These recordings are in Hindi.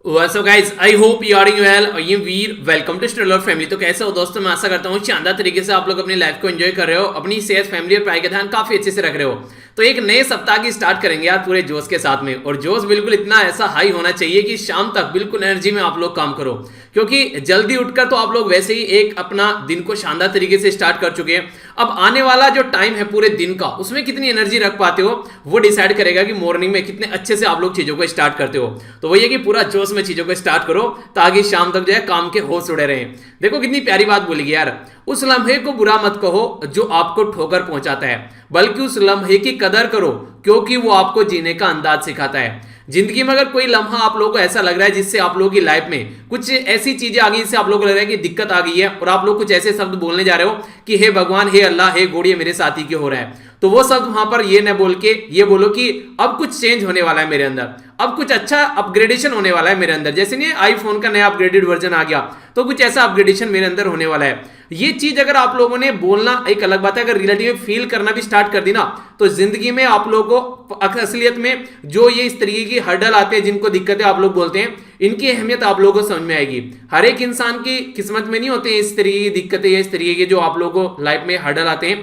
What's up guys? I hope you are doing well. और ये वीर वेलकम टू स्ट्रेलर फैमिली। तो कैसे हो दोस्तों? मैं आशा करता हूँ शानदार तरीके से आप लोग अपनी लाइफ को एंजॉय कर रहे हो, अपनी सेहत, फैमिली और पढ़ाई का ध्यान काफी अच्छे से रख रहे हो। तो एक नए सप्ताह की स्टार्ट करेंगे यार पूरे जोश के साथ में, और जोश बिल्कुल इतना ऐसा हाई होना चाहिए कि शाम तक बिल्कुल एनर्जी में आप लोग काम करो, क्योंकि जल्दी उठकर तो आप लोग वैसे ही एक अपना दिन को शानदार तरीके से स्टार्ट कर चुके हैं। अब आने वाला जो टाइम है पूरे दिन का, उसमें कितनी एनर्जी रख पाते हो वो डिसाइड करेगा कि मॉर्निंग में कितने अच्छे से आप लोग चीजों को स्टार्ट करते हो। तो वही है कि पूरा जोश में चीजों को स्टार्ट करो ताकि शाम तक जो है काम के होश उड़े रहे। देखो कितनी प्यारी बात बोली गई यार, उस लम्हे को बुरा मत कहो जो आपको ठोकर पहुंचाता है, बल्कि उस लम्हे की कदर करो क्योंकि वो आपको जीने का अंदाज सिखाता है। जिंदगी में अगर कोई लम्हा आप लोगों को ऐसा लग रहा है जिससे आप लोगों की लाइफ में कुछ ऐसी चीजें आ गई जिससे आप लोगों को लग रहा है कि दिक्कत आ गई है, और आप लोग कुछ ऐसे शब्द बोलने जा रहे हो कि हे भगवान, हे अल्लाह, हे गॉड, मेरे साथ ही क्यों हो रहा है, तो वो शब्द वहां पर ये न बोल के ये बोलो कि अब कुछ चेंज होने वाला है मेरे अंदर, अब कुछ अच्छा अपग्रेडेशन होने वाला है मेरे अंदर। जैसे नहीं आईफोन का नया अपग्रेडेड वर्जन आ गया, तो कुछ ऐसा अपग्रेडेशन मेरे अंदर होने वाला है। ये चीज अगर आप लोगों ने बोलना एक अलग बात है, अगर रियलिटी में फील करना भी स्टार्ट कर दी ना, तो जिंदगी में आप लोगों को असलियत में जो ये इस तरीके की हर्डल आते हैं, जिनको दिक्कतें आप लोग बोलते हैं, इनकी अहमियत आप लोगों को समझ में आएगी। हर एक इंसान की किस्मत में नहीं होते हैं इस तरीके की दिक्कतें या इस तरीके के जो आप लोगों को लाइफ में हर्डल आते हैं,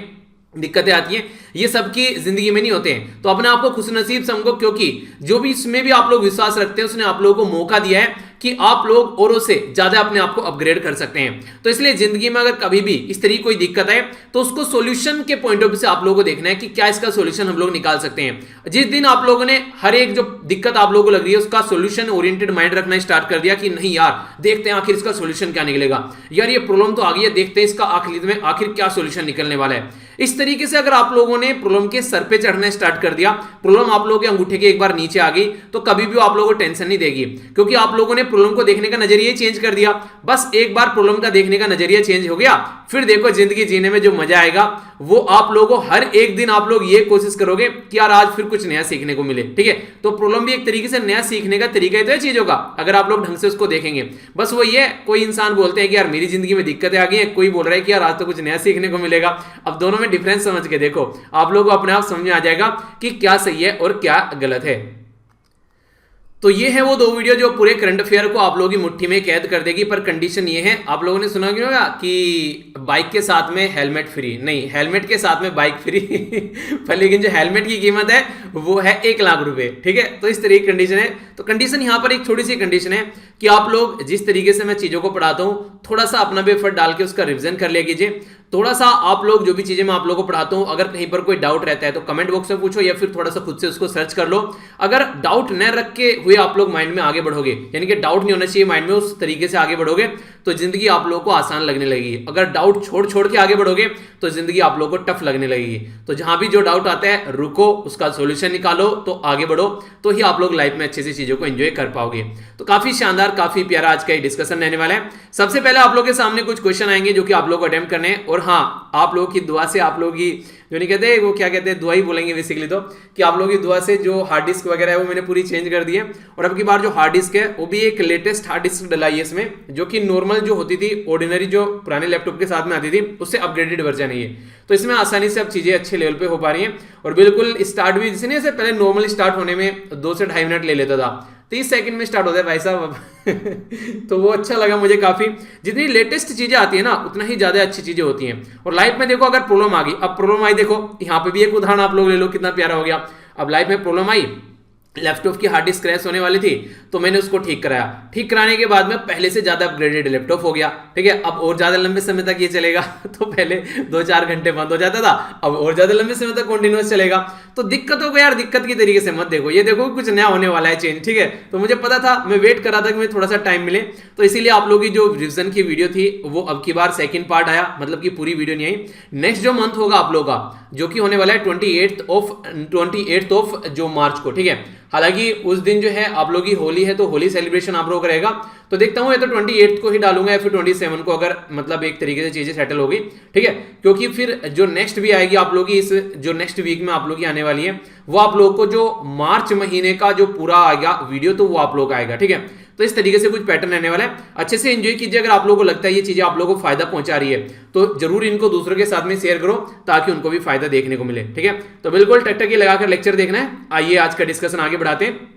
दिक्कतें आती हैं, ये सबकी जिंदगी में नहीं होते हैं। तो अपने आप को खुशनसीब समझो, क्योंकि जो भी इसमें भी आप लोग विश्वास रखते हैं उसने आप लोगों को मौका दिया है कि आप लोग औरों से ज्यादा अपने आप को अपग्रेड कर सकते हैं। तो इसलिए जिंदगी में अगर कभी भी इस तरीके कोई दिक्कत है तो उसको सॉल्यूशन के पॉइंट ऑफ व्यू से आप लोगों को देखना है कि क्या इसका सॉल्यूशन हम लोग निकाल सकते हैं। जिस दिन आप लोगों ने हर एक जो दिक्कत आप लोगों को लग रही है उसका सॉल्यूशन ओरिएंटेड माइंड रखना स्टार्ट कर दिया कि नहीं यार, देखते हैं आखिर इसका सॉल्यूशन क्या निकलेगा, यार ये प्रॉब्लम तो आ गई है, देखते हैं इसका आखिर क्या सॉल्यूशन निकलने वाला है। इस तरीके से अगर आप लोगों ने प्रॉब्लम के सर पे चढ़ना स्टार्ट कर दिया, प्रॉब्लम आप लोगों के अंगूठे के एक बार नीचे आ गई, तो कभी भी आप लोगों को टेंशन नहीं देगी, क्योंकि आप लोगों ने प्रॉब्लम को देखने का नजरिया चेंज कर दिया। बस एक बार प्रॉब्लम का देखने का नजरिया चेंज हो गया, फिर देखो जिंदगी जीने में जो मजा आएगा वो आप लोगों को हर एक दिन आप लोग ये कोशिश करोगे कि यार आज फिर कुछ नया सीखने को मिले। ठीक है, तो प्रॉब्लम भी एक तरीके से नया सीखने का तरीका ही तो है चीजों का, अगर आप लोग ढंग से उसको देखेंगे। बस वो ये, कोई इंसान बोलते हैं कि यार मेरी जिंदगी में दिक्कतें आ गई है, कोई बोल रहा है कि यार आज तो कुछ नया सीखने को मिलेगा। अब दोनों में डिफरेंस समझ के देखो, आप लोगों को अपने आप समझ में आ जाएगा कि क्या सही है और क्या गलत है। तो ये है वो दो वीडियो जो पूरे करंट अफेयर को आप लोगों की मुट्ठी में कैद कर देगी, पर कंडीशन ये है, आप लोगों ने सुना क्यों होगा कि बाइक के साथ में हेलमेट फ्री, नहीं हेलमेट के साथ में बाइक फ्री पर लेकिन जो हेलमेट की कीमत है वो है 1,00,000 रुपए। ठीक है, तो इस तरीके की कंडीशन है। तो कंडीशन यहाँ पर एक छोटी सी कंडीशन है कि आप लोग जिस तरीके से मैं चीजों को पढ़ाता हूँ, थोड़ा सा अपना भी एफर्ट डाल के उसका रिविजन कर लिया कीजिए। थोड़ा सा आप लोग जो भी चीजें मैं आप लोगों को पढ़ाता हूं, अगर कहीं पर कोई डाउट रहता है तो कमेंट बॉक्स में पूछो, या फिर थोड़ा सा खुद से उसको सर्च कर लो। अगर डाउट न रख के हुए आप लोग माइंड में आगे बढ़ोगे, यानी कि डाउट नहीं होना चाहिए माइंड में, उस तरीके से आगे बढ़ोगे तो जिंदगी आप लोगों को आसान लगने लगेगी। अगर डाउट छोड़ के आगे बढ़ोगे तो जिंदगी आप लोगों को टफ लगने लगेगी। तो जहां भी जो डाउट आता है रुको, उसका सोल्यूशन निकालो, तो आगे बढ़ो, तो ही आप लोग लाइफ में अच्छे से चीजों को एंजॉय कर पाओगे। तो काफी शानदार, काफी प्यारा आज का ये डिस्कशन रहने वाला है। सबसे पहले आप लोग के सामने कुछ क्वेश्चन आएंगे जो कि आप लोग को अटेम्प्ट करने हैं, और हाँ, आप लोगों की दुआ से, आप लोगों की जो नहीं कहते वो क्या कहते हैं, दुआ ही बोलेंगे बेसिकली, तो कि आप लोगों की दुआ से जो हार्ड डिस्क वगैरह है वो मैंने पूरी चेंज कर दी है। और अब की बार जो हार्ड डिस्क है वो भी एक लेटेस्ट हार्ड डिस्क डलाई है इसमें, जो कि नॉर्मल जो होती थी, ऑर्डिनरी जो पुराने लैपटॉप के साथ में आती थी, उससे अपग्रेडेड वर्जन है ये। तो इसमें आसानी से अब चीजें अच्छे लेवल पे हो पा रही हैं, और बिल्कुल स्टार्ट भी जैसे नहीं, पहले नॉर्मल स्टार्ट होने में 2 से 2.5 मिनट ले लेता था, 30 सेकंड में स्टार्ट होता है भाई साहब तो वो अच्छा लगा मुझे काफी। जितनी लेटेस्ट चीजें आती है ना उतना ही ज्यादा अच्छी चीजें होती हैं। और लाइफ में देखो अगर प्रॉब्लम आ गई, अब प्रॉब्लम आई, देखो यहाँ पे भी एक उदाहरण आप लोग ले लो, कितना प्यारा हो गया। अब लाइफ में प्रॉब्लम आई, लैपटॉप की हार्ड डिस्क क्रैश होने वाली थी, तो मैंने उसको ठीक कराया। ठीक कराने के बाद में पहले से ज्यादा अपग्रेडेड लैपटॉप हो गया। ठीक है, अब और ज्यादा लंबे समय तक ये चलेगा तो पहले 2-4 घंटे बंद हो जाता था, अब और ज्यादा लंबे समय तक कंटिन्यूअस चलेगा। तो दिक्कतों को यार दिक्कत की तरीके से मत देखो, ये देखो कुछ नया होने वाला है चेंज। ठीक है, तो मुझे पता था, मैं वेट कर रहा था कि मुझे थोड़ा सा टाइम मिले, तो इसीलिए आप लोगों की जो रिविजन की वीडियो थी वो अब की बार सेकंड पार्ट आया, मतलब कि पूरी वीडियो नहीं आई। नेक्स्ट जो मंथ होगा आप लोगों का, जो कि होने वाला है 28th ऑफ जो मार्च को। ठीक है, हालांकि उस दिन जो है आप लोगों की होली है, तो होली सेलिब्रेशन आप लोगों का रहेगा। तो देखता हूं या तो 28 को ही डालूंगा या फिर 27 को, अगर मतलब एक तरीके से चीजें सेटल होगी। ठीक है, क्योंकि फिर जो नेक्स्ट भी आएगी आप लोगों की, इस जो नेक्स्ट वीक में आप लोगों की आने वाली है, वो आप लोगों को जो मार्च महीने का जो पूरा आएगा वीडियो, तो वो आप लोग आएगा। ठीक है, तो इस तरीके से कुछ पैटर्न रहने वाला है। अच्छे से एंजॉय कीजिए। अगर आप लोगों को लगता है ये चीजें आप लोगों को फायदा पहुंचा रही है तो जरूर इनको दूसरों के साथ में शेयर करो, ताकि उनको भी फायदा देखने को मिले। ठीक है, तो बिल्कुल टकटकी लगाकर लेक्चर देखना है। आइए आज का डिस्कशन आगे बढ़ाते हैं।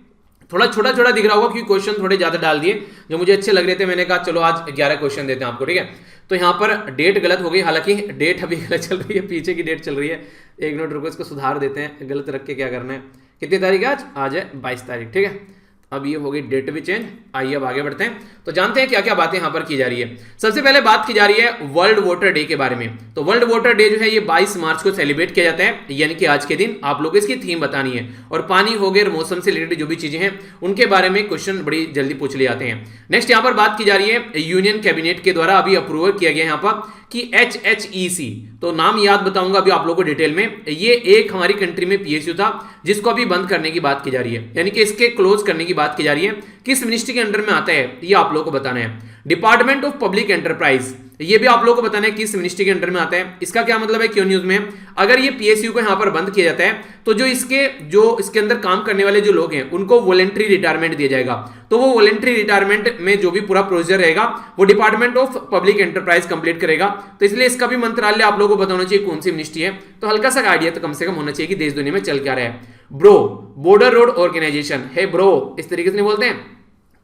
थोड़ा छोटा छोटा दिख रहा होगा क्योंकि क्वेश्चन थोड़े ज्यादा डाल दिए जो मुझे अच्छे लग रहे थे, मैंने कहा चलो आज 11 क्वेश्चन देते हैं आपको, ठीक है। तो यहाँ पर डेट गलत हो गई, हालांकि डेट अभी गलत चल रही है, पीछे की डेट चल रही है, 1 मिनट रुको इसको सुधार देते हैं, गलत रख के क्या करना है। कितनी तारीख है आज है 22 तारीख, ठीक है। अब ये हो गई डेट भी चेंज। आइए अब आगे बढ़ते हैं, तो जानते हैं क्या क्या बातें यहां पर की जा रही है। सबसे पहले बात की जा रही है वर्ल्ड वाटर डे के बारे में। तो वर्ल्ड वाटर डे जो है ये 22 मार्च को सेलिब्रेट किया जाता है, यानी कि आज के दिन आप लोग इसकी थीम बतानी है, और पानी हो गए, मौसम से रिलेटेड जो भी चीजें हैं उनके बारे में क्वेश्चन बड़ी जल्दी पूछ लिए जाते हैं। नेक्स्ट यहां पर बात की जा रही है यूनियन कैबिनेट के द्वारा अभी अप्रूवल किया गया यहां पर कि HHEC, तो नाम याद बताऊंगा अभी आप लोगों को डिटेल में। ये एक हमारी कंट्री में PSU था जिसको अभी बंद करने की बात की जा रही है, यानी कि इसके क्लोज करने की बात की जा रही है। किस मिनिस्ट्री के अंडर में आता है ये आप लोगों को बताना है। डिपार्टमेंट ऑफ पब्लिक एंटरप्राइज, ये भी आप लोगों को बताना है किस मिनिस्ट्री के अंडर में आता है। इसका क्या मतलब है, क्यों न्यूज में अगर ये PSU को यहां पर बंद किया जाता है तो जो इसके अंदर काम करने वाले जो लोग हैं उनको वॉलंटरी रिटायरमेंट दिया जाएगा। तो वो वॉलंटरी रिटायरमेंट में जो भी पूरा प्रोसीजर रहेगा वो department of public enterprise complete करेगा। तो इसलिए इसका भी मंत्रालय आप लोगों को बताना चाहिए कौन सी मिनिस्ट्री है, तो हल्का सा आइडिया तो कम से कम होना चाहिए कि देश दुनिया में चल क्या रहा है। ब्रो, बॉर्डर रोड ऑर्गेनाइजेशन है ब्रो, इस तरीके से नहीं बोलते हैं,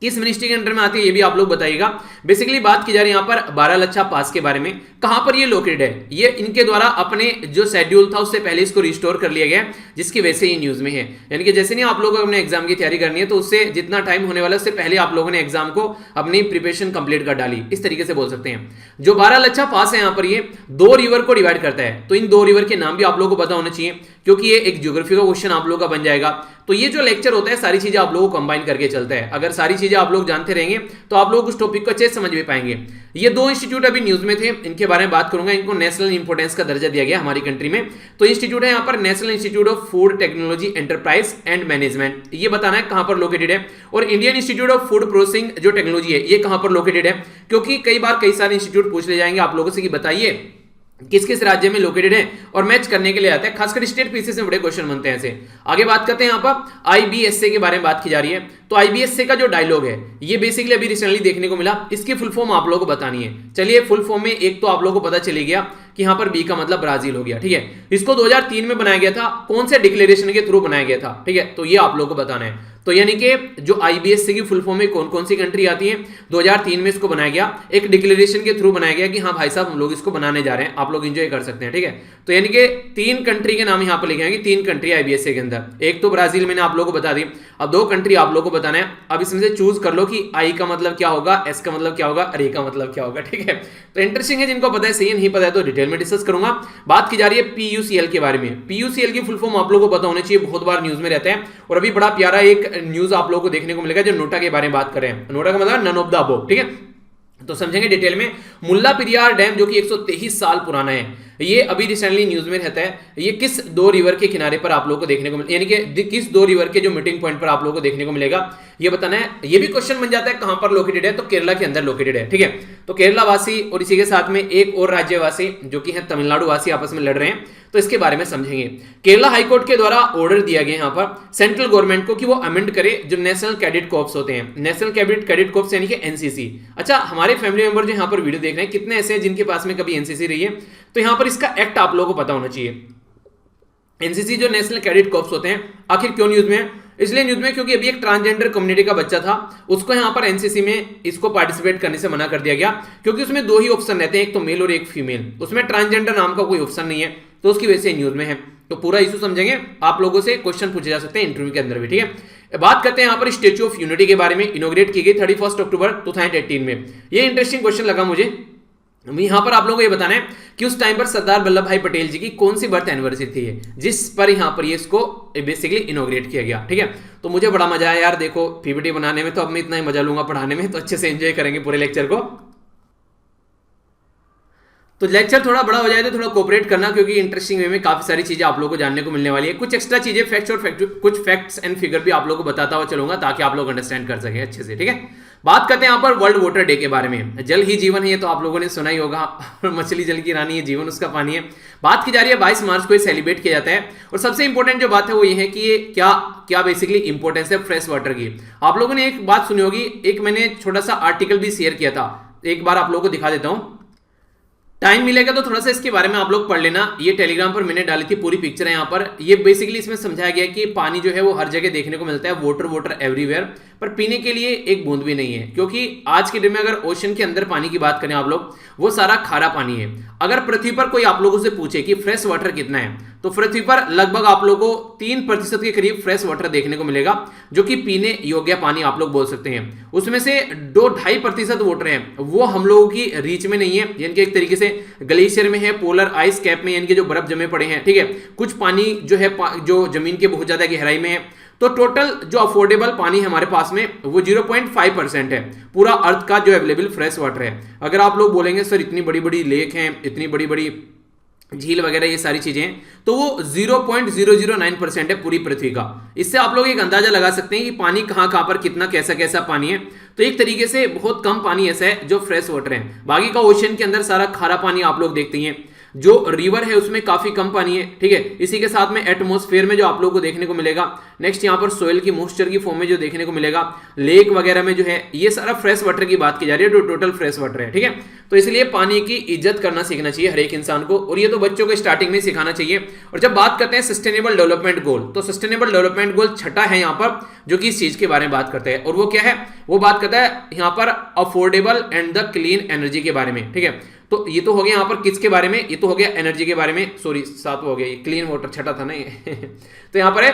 किस मिनिस्ट्री के अंडर में आती है ये भी आप लोग बताइएगा। बेसिकली बात की जा रही है यहाँ पर बारालाचा पास के बारे में, कहां पर ये लोकेटेड है। ये इनके द्वारा अपने जो शेड्यूल था उससे पहले इसको रिस्टोर कर लिया गया, जिसकी वजह से ये न्यूज में है। यानी कि जैसे नहीं आप लोगों को अपने एग्जाम की तैयारी करनी है तो उससे जितना टाइम होने वाला है उससे पहले आप लोगों ने एग्जाम को अपनी प्रिपरेशन कंप्लीट कर डाली, इस तरीके से बोल सकते हैं। जो बारालाचा पास है यहाँ पर ये 2 रिवर को डिवाइड करता है, तो इन 2 रिवर के नाम भी आप लोगों को पता होना चाहिए क्योंकि ये एक ज्योग्राफी का क्वेश्चन आप लोगों का बन जाएगा। तो ये जो लेक्चर होता है सारी चीजें आप लोगों को कंबाइन करके चलता है। अगर सारी चीजें आप लोग जानते रहेंगे तो आप लोग उस टॉपिक को अच्छे से समझ भी पाएंगे। ये 2 इंस्टीट्यूट अभी न्यूज में थे, इनके बारे में बात करूंगा। इनको नेशनल इंपोर्टेंस का दर्जा दिया गया हमारी कंट्री में। तो इंस्टीट्यूट है यहाँ पर national institute of food technology enterprise and management, ये बताना है कहां पर लोकेटेड है। और Indian institute of food processing जो टेक्नोलॉजी है ये कहां पर लोकेटेड है, क्योंकि कई बार कई सारे इंस्टीट्यूट पूछ ले जाएंगे आप लोगों से कि बताइए किस किस राज्य में लोकेटेड है, और मैच करने के लिए आता है, खासकर स्टेट पीसीएस में बड़े क्वेश्चन बनते हैं ऐसे। आगे बात करते हैं यहाँ पर IBSA के बारे में बात की जा रही है। तो IBSA का जो डायलॉग है ये बेसिकली अभी रिसेंटली देखने को मिला, इसकी फुल फॉर्म आप लोगों को बतानी है। चलिए फुल फॉर्म में एक तो आप लोगों को पता चली गया कि यहाँ पर B का मतलब ब्राजील हो गया, ठीक है। इसको 2003 में बनाया गया था, कौन से डिक्लेरेशन के थ्रू बनाया गया था, ठीक है, तो ये आप लोगों को बताना है। तो यानी कि जो IBSA की फुल फॉर्म में कौन कौन सी कंट्री आती है, 2003 में इसको बनाया गया, एक डिक्लेरेशन के थ्रू बनाया गया कि हाँ भाई साहब हम लोग इसको बनाने जा रहे हैं, आप लोग एंजॉय कर सकते हैं, ठीक है। तो यानी कि 3 कंट्री के नाम यहाँ पर लिखे हैं, 3 कंट्री IBSA के अंदर, एक तो ब्राजील मैंने आप लोगों को बता दी, अब 2 कंट्री आप लोगों को बताना है। अब इसमें से चूज कर लो कि I का मतलब क्या होगा, S का मतलब क्या होगा, और A का मतलब क्या होगा, ठीक है। तो इंटरेस्टिंग है, जिनको पता है सही है, नहीं पता है तो डिटेल में डिस्कस करूंगा। बात की जा रही है PUCL के बारे में। PUCL की फुल फॉर्म आप लोगों को पता होना चाहिए, बहुत बार न्यूज में रहता है। और अभी बड़ा प्यारा एक न्यूज आप लोगों को देखने को मिलेगा जो नोटा के बारे में बात करें। नोटा का मतलब नन ऑफ द अबव, ठीक है, तो समझेंगे डिटेल में। मुल्ला पेरियार डैम जो कि 123 साल पुराना है, ये अभी रिसेंटली न्यूज में रहता है। ये किस 2 रिवर के किनारे पर आप लोगों को देखने को मिले, यानी कि किस 2 रिवर के जो मीटिंग पॉइंट पर आप लोगों को देखने को मिलेगा ये बताना है। ये भी क्वेश्चन बन जाता है कहां पर लोकेटेड है, तो केरला के अंदर लोकेटेड है, ठीक है। तो केरला वासी और इसी के साथ में एक और राज्यवासी जो कि है तमिलनाडु वासी आपस में लड़ रहे हैं, तो इसके बारे में समझेंगे। केरला हाईकोर्ट के द्वारा ऑर्डर दिया गया यहाँ पर सेंट्रल गवर्नमेंट को कि वो अमेंड करे जो नेशनल कैडेट कॉर्प्स होते हैं, नेशनल कैडेट कॉर्प्स यानी कि NCC। अच्छा, हमारे फैमिली मेंबर जो यहाँ पर वीडियो देख रहे हैं कितने ऐसे हैं जिनके पास में कभी NCC रही है, तो यहाँ पर इसका एक्ट आप लोगों को पता होना चाहिए। NCC जो नेशनल कैडेट कॉर्प्स होते हैं, आखिर क्यों न्यूज में है, इसलिए न्यूज में क्योंकि अभी एक ट्रांसजेंडर कम्युनिटी का बच्चा था, उसको यहाँ पर NCC में इसको पार्टिसिपेट करने से मना कर दिया गया, क्योंकि उसमें 2 ही ऑप्शन रहते हैं, एक तो मेल और एक फीमेल, उसमें ट्रांसजेंडर नाम का कोई ऑप्शन नहीं है, तो उसकी वजह से न्यूज में है। तो पूरा इशू समझेंगे, आप लोगों से क्वेश्चन पूछे जा सकते हैं इंटरव्यू के अंदर भी, ठीक है। बात करते हैं यहाँ पर स्टैच्यू ऑफ यूनिटी के बारे में, इनॉग्रेट की गई 31 अक्टूबर 2018 में। ये इंटरेस्टिंग क्वेश्चन लगा मुझे। यहां पर आप लोगों को ये बताना है कि उस टाइम पर सरदार वल्लभ भाई पटेल जी की कौन सी बर्थ एनिवर्सरी थी जिस पर यहां पर ये इसको बेसिकली इनॉग्रेट किया गया, ठीक है। तो मुझे बड़ा मजा आया यार, देखो PPT बनाने में, तो अब मैं इतना ही मजा लूंगा पढ़ाने में, तो अच्छे से एंजॉय करेंगे पूरे लेक्चर को। तो लेक्चर थोड़ा बड़ा हो जाए तो थोड़ा कोऑपरेट करना, क्योंकि इंटरेस्टिंग वे में काफी सारी चीजें आप लोगों को जानने को मिलने वाली है। कुछ एक्स्ट्रा चीजें फैक्ट्स और कुछ फैक्ट्स एंड फिगर भी आप लोगों को बताता हुआ चलूंगा ताकि आप लोग अंडरस्टैंड कर सकें अच्छे से, ठीक है। बात करते हैं यहाँ पर वर्ल्ड वाटर डे के बारे में। जल ही जीवन है, ये तो आप लोगों ने सुना ही होगा, मछली जल की रानी है, जीवन उसका पानी है। बात की जा रही है 22 मार्च को सेलिब्रेट किया जाता है, और सबसे इंपॉर्टेंट जो बात है वो ये है कि ये क्या बेसिकली इंपॉर्टेंस है फ्रेश वाटर की। आप लोगों ने एक बात सुनी होगी, एक मैंने छोटा सा आर्टिकल भी शेयर किया था, एक बार आप लोगों को दिखा देता हूं। टाइम मिलेगा तो थोड़ा सा इसके बारे में आप लोग पढ़ लेना। ये टेलीग्राम पर मैंने डाली थी, पूरी पिक्चर है यहाँ पर। ये बेसिकली इसमें समझाया गया कि पानी जो है वो हर जगह देखने को मिलता है, वाटर वाटर एवरीवेयर, पर पीने के लिए एक बूंद भी नहीं है। क्योंकि आज के दिन में अगर ओशन के अंदर पानी की बात करें आप लोग, वो सारा खारा पानी है। अगर पृथ्वी पर कोई आप लोगों से पूछे कि फ्रेश वाटर कितना है, तो पृथ्वी पर लगभग आप लोगों को 3% के करीब फ्रेश वाटर देखने को मिलेगा, जो कि पीने योग्य पानी आप लोग बोल सकते हैं। उसमें से 2-2.5% वाटर है वो हम लोगों की रीच में नहीं है, यानी कि एक तरीके से ग्लेशियर में है, पोलर आइस कैप में, यानी कि जो बर्फ जमे पड़े हैं, ठीक है। कुछ पानी जो है जो जमीन के बहुत ज्यादा गहराई में है। तो टोटल जो अफोर्डेबल पानी है हमारे पास में वो 0.5% है पूरा अर्थ का जो अवेलेबल फ्रेश वाटर है। अगर आप लोग बोलेंगे सर इतनी बड़ी बड़ी लेक हैं, इतनी बड़ी बड़ी झील वगैरह ये सारी चीजें हैं, तो वो 0.009% है पूरी पृथ्वी का। इससे आप लोग एक अंदाजा लगा सकते हैं कि पानी कहां कहां पर कितना कैसा कैसा पानी है। तो एक तरीके से बहुत कम पानी ऐसा है जो फ्रेश वाटर है, बाकी का ओशन के अंदर सारा खारा पानी आप लोग देखते हैं। जो रिवर है उसमें काफी कम पानी है, ठीक है। इसी के साथ में एटमॉस्फेयर में जो आप लोगों को देखने को मिलेगा, नेक्स्ट यहाँ पर सोयल की मॉइस्चर की फॉर्म में जो देखने को मिलेगा, लेक वगैरह में जो है, ये सारा फ्रेश वाटर की बात की जा रही है, जो टोटल फ्रेश वाटर है, ठीक है। तो इसलिए पानी की इज्जत करना सीखना चाहिए हर एक इंसान को, और ये तो बच्चों को स्टार्टिंग में सिखाना चाहिए। और जब बात करते हैं सस्टेनेबल डेवलपमेंट गोल, तो सस्टेनेबल डेवलपमेंट गोल छठा है यहाँ पर, जो कि इस चीज के बारे में बात करते हैं। और वो क्या है, वो बात करता है यहाँ पर affordable and the clean energy के बारे में, ठीक है। तो ये तो हो गया यहाँ पर किसके बारे में, ये तो हो गया एनर्जी के बारे में, सॉरी सातवां हो गया, ये क्लीन वाटर छठा था ना ये तो यहाँ पर है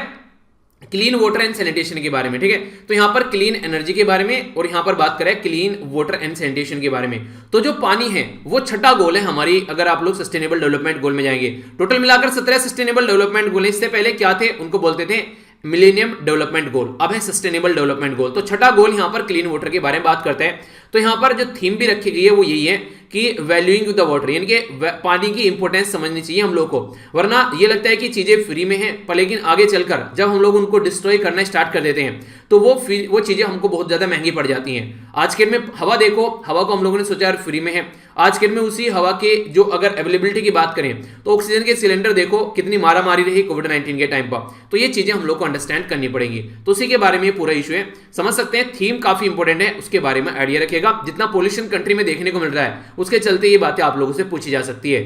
क्लीन वाटर एंड सैनिटेशन के बारे में, ठीक है। तो यहां पर क्लीन एनर्जी के बारे में, और यहां पर बात करें क्लीन वाटर एंड सैनिटेशन के बारे में। तो जो पानी है वो छठा गोल है हमारी, अगर आप लोग सस्टेनेबल डेवलपमेंट गोल में जाएंगे। टोटल मिलाकर 17 सस्टेनेबल डेवलपमेंट गोल। इससे पहले क्या थे, उनको बोलते थे मिलेनियम डेवलपमेंट गोल, अब है सस्टेनेबल डेवलपमेंट गोल। तो छठा गोल यहां पर क्लीन वाटर के बारे में बात करते हैं। तो यहां पर जो थीम भी रखी गई है वो यही है कि वैल्यूइंग द वाटर, यानी कि पानी की इंपॉर्टेंस समझनी चाहिए हम लोग को। वरना ये लगता है कि चीजें फ्री में हैं, पर लेकिन आगे चलकर जब हम लोग उनको डिस्ट्रॉय करना स्टार्ट कर देते हैं तो वो चीजें हमको बहुत ज्यादा महंगी पड़ जाती हैं। आज के में हवा देखो, हवा को हम लोगों ने सोचा यार फ्री में है, आज के में उसी हवा के जो अगर अवेलेबिलिटी की बात करें तो ऑक्सीजन के सिलेंडर देखो कितनी मारा मारी रही कोविड-19 के टाइम पर। तो ये चीजें हम लोग को अंडरस्टैंड करनी पड़ेंगी। तो उसी के बारे में पूरा इशू है, समझ सकते हैं। थीम काफी इंपॉर्टेंट है, उसके बारे में आइडिया रखिएगा। जितना पॉल्यूशन कंट्री में देखने को मिल रहा है उसके चलते ये बातें आप लोगों से पूछी जा सकती है।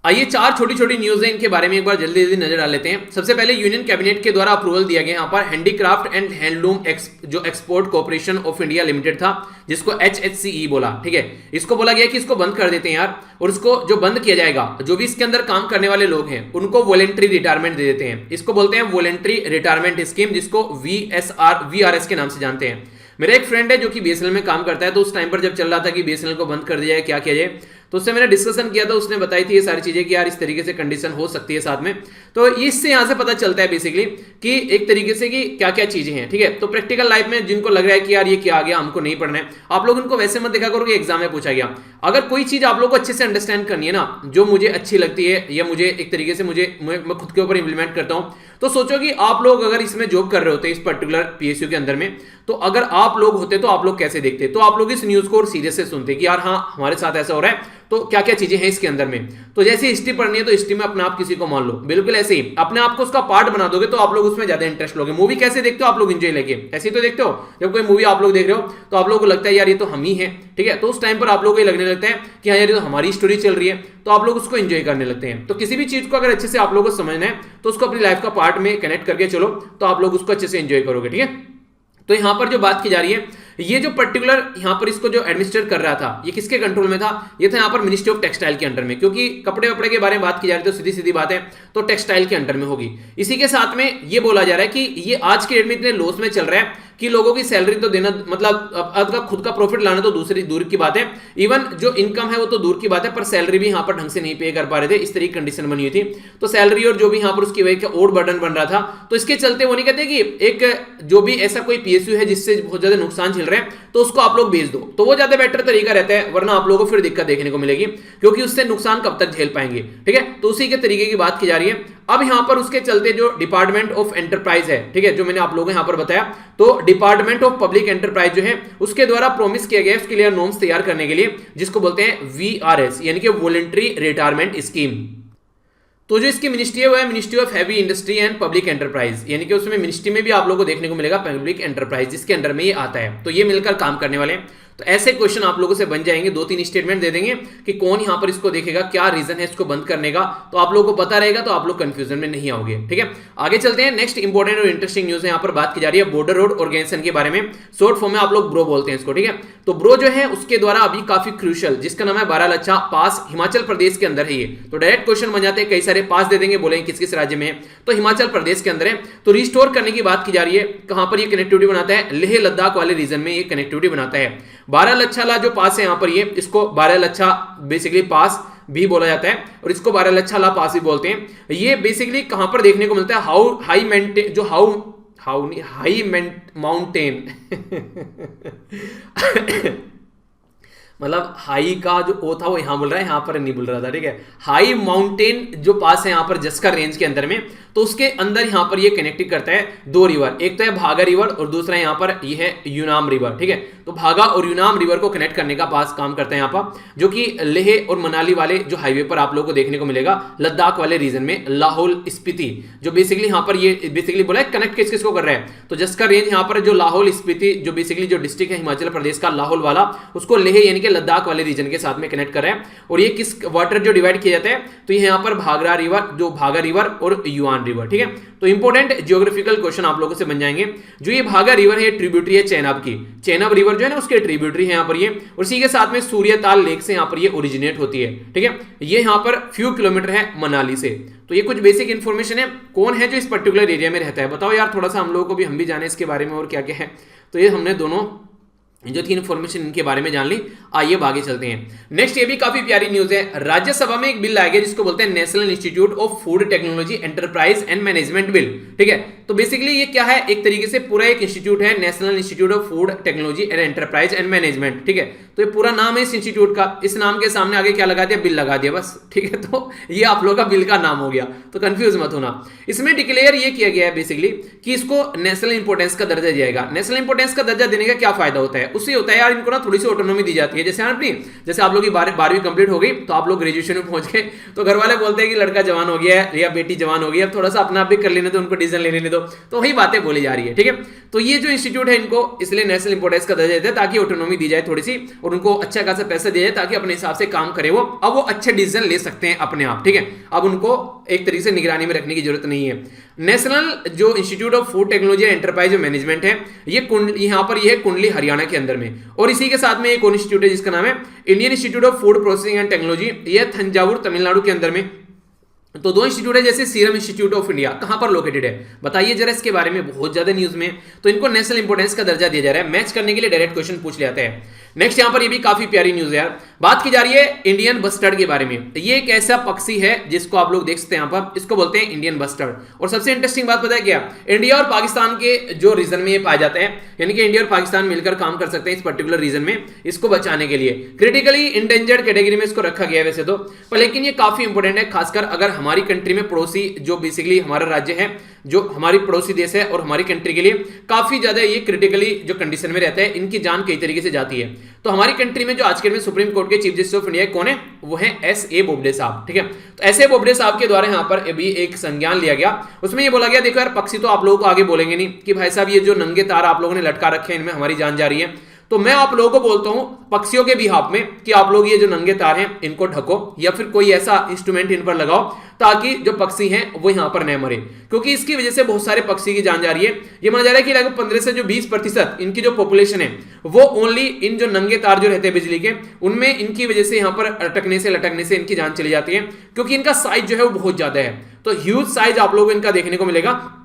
आइए 4 छोटी छोटी न्यूज है, इनके बारे में एक बार जल्दी जल्दी नजर डाल लेते हैं। सबसे पहले यूनियन कैबिनेट के द्वारा अप्रूवल दिया गया यहाँ पर हैंडीक्राफ्ट एंड हैंडलूम जो export corporation of India limited था, जिसको HHCE बोला, ठीक है। इसको बोला गया कि इसको बंद कर देते हैं यार, और इसको जो बंद किया जाएगा, जो भी इसके अंदर काम करने वाले लोग हैं उनको वॉलेंट्री रिटायरमेंट दे देते हैं। इसको बोलते हैं वॉलेंट्री रिटायरमेंट स्कीम, जिसको VRS के नाम से जानते हैं। मेरा एक फ्रेंड है जो कि BSNL में काम करता है, तो उस टाइम पर जब चल रहा था कि BSNL को बंद कर दिया जाए, क्या किया जाए, तो उससे मैंने डिस्कशन किया था। उसने बताई थी ये सारी चीजें कि यार इस तरीके से कंडीशन हो सकती है साथ में। तो इससे यहां से पता चलता है बेसिकली कि एक तरीके से कि क्या क्या चीजें हैं, ठीक है। तो प्रैक्टिकल लाइफ में जिनको लग रहा है कि यार ये क्या आ गया, हमको नहीं पढ़ना है, आप लोग उनको वैसे मत देखा करो कि एग्जाम में पूछा गया। अगर कोई चीज आप लोग को अच्छे से अंडरस्टैंड करनी है ना, जो मुझे अच्छी लगती है या मुझे एक तरीके से मैं खुद के ऊपर इंप्लीमेंट करता हूं, तो सोचो कि आप लोग अगर इसमें जॉब कर रहे होते इस पर्टिकुलर PSU के अंदर में, तो अगर आप लोग होते तो आप लोग कैसे देखते। तो आप लोग इस न्यूज को और सीरियस से सुनते कि यार हाँ हमारे साथ ऐसा हो रहा है, तो क्या क्या चीजें हैं इसके अंदर में। तो जैसे हिस्ट्री पढ़नी है तो हिस्ट्री में अपने आप किसी को मान लो, बिल्कुल ऐसे ही अपने आप को उसका पार्ट बना दोगे तो आप लोग उसमें ज्यादा इंटरेस्ट लोगे। मूवी कैसे देखते हो आप लोग, एंजॉय लेके, ऐसे ही तो देखते हो। जब कोई मूवी आप लोग देख रहे हो तो आप लोगों को लगता है यार ये तो हम ही है, ठीक है। तो उस टाइम पर आप लोगों को लगने लगता है कि हाँ यार ये तो हमारी स्टोरी चल रही है, तो आप लोग उसको एंजॉय करने लगते हैं। तो किसी भी चीज को अगर अच्छे से आप लोगों को समझना है तो उसको अपनी लाइफ का पार्ट में कनेक्ट करके चलो, तो आप लोग उसको अच्छे से एंजॉय करोगे, ठीक है। तो यहां पर जो बात की जा रही है, ये जो पर्टिकुलर यहां पर इसको जो एडमिनिस्ट्रेट कर रहा था, ये किसके कंट्रोल में था, ये था यहां पर मिनिस्ट्री ऑफ टेक्सटाइल के अंडर में। क्योंकि कपड़े वपड़े के बारे में बात की जा रही है तो सीधी सीधी बात है तो टेक्सटाइल के अंडर में होगी। इसी के साथ में ये बोला जा रहा है कि ये आज के डेट में इतने लॉस में चल रहा है कि लोगों की सैलरी तो देना, मतलब खुद का प्रॉफिट लाना तो दूसरी दूर की बात है, इवन जो इनकम है वो तो दूर की बात है, पर सैलरी भी यहां पर ढंग से नहीं पे कर पा रहे थे। इस तरह की कंडीशन बनी हुई थी। तो सैलरी और जो भी यहां पर उसकी वजह का और बर्डन बन रहा था, तो इसके चलते वो नहीं कहते कि एक जो भी ऐसा कोई PSU है जिससे बहुत ज्यादा नुकसान झेल रहे हैं तो उसको आप लोग भेज दो, तो वो ज्यादा बेटर तरीका रहता है। वरना आप लोगों को फिर दिक्कत देखने को मिलेगी, क्योंकि उससे नुकसान कब तक झेल पाएंगे, ठीक है। तो उसी के तरीके की बात की जा रही है। अब यहां पर उसके चलते जो डिपार्टमेंट ऑफ एंटरप्राइज है, ठीक है, जो मैंने आप लोगों को यहां पर बताया, तो डिपार्टमेंट ऑफ पब्लिक एंटरप्राइज जो है उसके द्वारा प्रॉमिस किया गया उसके लिए नॉर्म्स तैयार करने के लिए, जिसको बोलते हैं VRS, यानी कि वॉलंटरी रिटायरमेंट स्कीम। तो जो इसकी मिनिस्ट्री है वो है ministry of heavy industry and public enterprise, यानी कि उसमें मिनिस्ट्री में भी आप लोगों को देखने को मिलेगा पब्लिक एंटरप्राइज, जिसके अंडर में ये आता है। तो ये मिलकर काम करने वाले हैं। तो ऐसे क्वेश्चन आप लोगों से बन जाएंगे, 2-3 स्टेटमेंट दे देंगे कि कौन यहां पर इसको देखेगा, क्या रीजन है इसको बंद करने का, तो आप लोगों को पता रहेगा, तो आप लोग कंफ्यूजन में नहीं आओगे। ठीक है, आगे चलते हैं। नेक्स्ट इंपॉर्टेंट और इंटरेस्टिंग न्यूज है, यहां पर बात की जा रही है बॉर्डर रोड ऑर्गेनाइजेशन के बारे में। शॉर्ट फॉर्म में आप लोग ब्रो बोलते हैं इसको। ठीक है, तो ब्रो जो है उसके द्वारा अभी काफी क्रूशियल, जिसका नाम है बारालाचा पास, हिमाचल प्रदेश के अंदर है ये। तो डायरेक्ट क्वेश्चन बन जाते हैं, कई सारे पास दे देंगे, बोलेंगे किस किस राज्य में है, तो हिमाचल प्रदेश के अंदर है। तो रिस्टोर करने की बात की जा रही है, कहां पर ये कनेक्टिविटी बनाता है, लेह लद्दाख वाले रीजन में ये कनेक्टिविटी बनाता है। बारालाचा जो पास है यहां पर, ये इसको बारालाचा बेसिकली पास भी बोला जाता है और इसको बारालाचा पास भी बोलते हैं। ये बेसिकली कहां पर देखने को मिलता है, हाई माउंटेन मतलब हाई का जो ओ था वो यहां बोल रहा है, यहां पर नहीं बोल रहा था। ठीक है, हाई माउंटेन जो पास है यहां पर जस्कर रेंज के अंदर में, तो उसके अंदर यहां पर ये कनेक्टिंग करता है 2 रिवर, एक तो है भागा रिवर और दूसरा यहां पर ये है यूनाम रिवर। ठीक है, तो भागा और यूनाम रिवर को कनेक्ट करने का पास काम करता है यहां पर, जो कि लेह और मनाली वाले जो हाईवे पर आप लोगों को देखने को मिलेगा, लद्दाख वाले रीजन में, लाहौल स्पीति, जो बेसिकली यहां पर ये बेसिकली बोला है कनेक्ट किस किस को कर रहा है, तो जस्कर रेंज यहां पर जो लाहौल स्पीति जो बेसिकली जो डिस्ट्रिक्ट है हिमाचल प्रदेश का लाहौल वाला, उसको लेह यानी कि लद्दाख वाले रीजन के साथ में कनेक्ट कर रहे हैं। और ये किस वाटर जो डिवाइड किया जाता है, तो ये यहां पर भागरा रिवर, जो भागा रिवर और युआन रिवर। ठीक है, तो इंपॉर्टेंट जियोग्राफिकल क्वेश्चन आप लोगों से बन जाएंगे। जो ये भागा रिवर है ट्रिब्यूटरी है चेनाब की, चेनाब रिवर जो है ना उसके ट्रिब्यूटरी है यहां पर ये, और इसी के साथ में सूर्यताल लेक से यहां पर ये ओरिजिनेट होती है। ठीक है, ये यहां पर फ्यू किलोमीटर है मनाली से। तो ये कुछ बेसिक इंफॉर्मेशन है। कौन है जो इस पर्टिकुलर एरिया में रहता है, बताओ यार, थोड़ा सा हम लोगों को भी, हम भी जाने इसके बारे में और क्या क्या है। तो ये हमने दोनों जो थी इन्फॉर्मेशन इनके बारे में जान ली। आइए आगे चलते हैं। नेक्स्ट ये भी काफी प्यारी न्यूज है, राज्यसभा में एक बिल लाया गया जिसको बोलते हैं national institute of food technology enterprise and management bill. ठीक है, तो बेसिकली ये क्या है, एक तरीके से पूरा एक इंस्टीट्यूट है, national institute of food technology and enterprise and management. ठीक है, तो ये पूरा नाम है इस इंस्टीट्यूट का, इस नाम के सामने आगे क्या लगा दिया, बिल लगा दिया बस। ठीक है, तो ये आप लोग का बिल का नाम हो गया, तो कंफ्यूज मत होना। इसमें डिक्लेयर ये किया गया है बेसिकली कि इसको नेशनल इंपोर्टेंस का दर्जा दिया जाएगा। नेशनल इंपोर्टेंस का दर्जा देने का क्या फायदा होता है, उससे होता है यार इनको ना थोड़ी सी ऑटोनॉमी दी जाती है। जैसे आप लोग की 12वीं कंप्लीट हो गई, तो आप लोग ग्रेजुएशन में पहुंच गए, तो घर वाले बोलते हैं कि लड़का जवान हो गया है या बेटी जवान हो गई, अब थोड़ा सा अपना आप भी कर लेने दो, उनको डिसीजन लेने दो, तो वही बातें बोली जा रही है। ठीक है, तो ये जो इंस्टीट्यूट है इनको इसलिए नेशनल इंपोर्टेंस का दर्जा देता है ताकि ऑटोनॉमी दी जाए थोड़ी सी, और उनको अच्छा खासा पैसा दिया जाए ताकि अपने हिसाब से काम करे वो, अब वो अच्छे डिसीजन ले सकते हैं अपने आप। ठीक है, अब उनको एक तरीके से निगरानी में रखने की जरूरत नहीं है। नेशनल जो institute of food technology enterprise management है, ये यहाँ पर ये कुंडली हरियाणा के अंदर में, और इसी के साथ में एक और इंस्टीट्यूट है जिसका नाम है Indian institute of food processing and technology, ये तंजावुर तमिलनाडु के अंदर में। तो 2 इंस्टीट्यूट है, जैसे सीरम इंस्टीट्यूट ऑफ इंडिया कहां पर लोकेटेड है, बताइए जरा इसके बारे में, बहुत ज्यादा न्यूज में। तो इनको नेशनल इंपोर्टेंस का दर्जा दिया जा रहा है, मैच करने के लिए डायरेक्ट क्वेश्चन पूछ ले जाते हैं। नेक्स्ट यहां पर ये भी काफी प्यारी न्यूज है यार, बात की जा रही है इंडियन बस्टर्ड के बारे में। ये एक ऐसा पक्षी है जिसको आप लोग देख सकते हैं यहां पर, इसको बोलते हैं इंडियन बस्टर्ड। और सबसे इंटरेस्टिंग बात पता है क्या, इंडिया और पाकिस्तान के जो रीजन में ये पाया जाता है, यानी कि इंडिया और पाकिस्तान मिलकर काम कर सकते हैं इस पर्टिकुलर रीजन में इसको बचाने के लिए। क्रिटिकली इंडेंजर्ड कैटेगरी में इसको रखा गया है वैसे तो, पर लेकिन ये काफी इंपॉर्टेंट है, खासकर अगर हमारी कंट्री में पड़ोसी जो बेसिकली हमारा राज्य है, जो हमारी पड़ोसी देश है, और हमारी कंट्री के लिए काफी ज्यादा ये क्रिटिकली जो कंडीशन में रहता है, इनकी जान कई तरीके से जाती है। तो हमारी कंट्री में जो आज के में सुप्रीम कोर्ट के चीफ जस्टिस ऑफ इंडिया कौन है, वो है S.A. बोबडे साहब। ठीक है, तो S.A. बोबडे साहब के द्वारा यहाँ पर भी एक संज्ञान लिया गया, उसमें ये बोला गया देखो यार, पक्षी तो आप लोगों को आगे बोलेंगे नहीं कि भाई साहब ये जो नंगे तार आप लोगों ने लटका रखे हैं इनमें हमारी जान जा रही है, तो मैं आप लोगों को बोलता हूं पक्षियों के बिहाफ में कि आप लोग ये जो नंगे तार हैं इनको ढको, या फिर कोई ऐसा इंस्ट्रूमेंट इन पर लगाओ ताकि जो पक्षी हैं वो यहां पर न मरे, क्योंकि इसकी वजह से बहुत सारे पक्षी की जान जा रही है। ये माना जा रहा है कि लगभग 15 से जो 20% इनकी जो पॉपुलेशन है वो ओनली इन जो नंगे तार जो रहते हैं बिजली के, उनमें इनकी वजह से यहां पर अटकने से लटकने से इनकी जान चली जाती है, क्योंकि इनका साइज जो है वो बहुत ज्यादा है। तो ह्यूज साइज आप लोगों को इनका देखने को मिलेगा,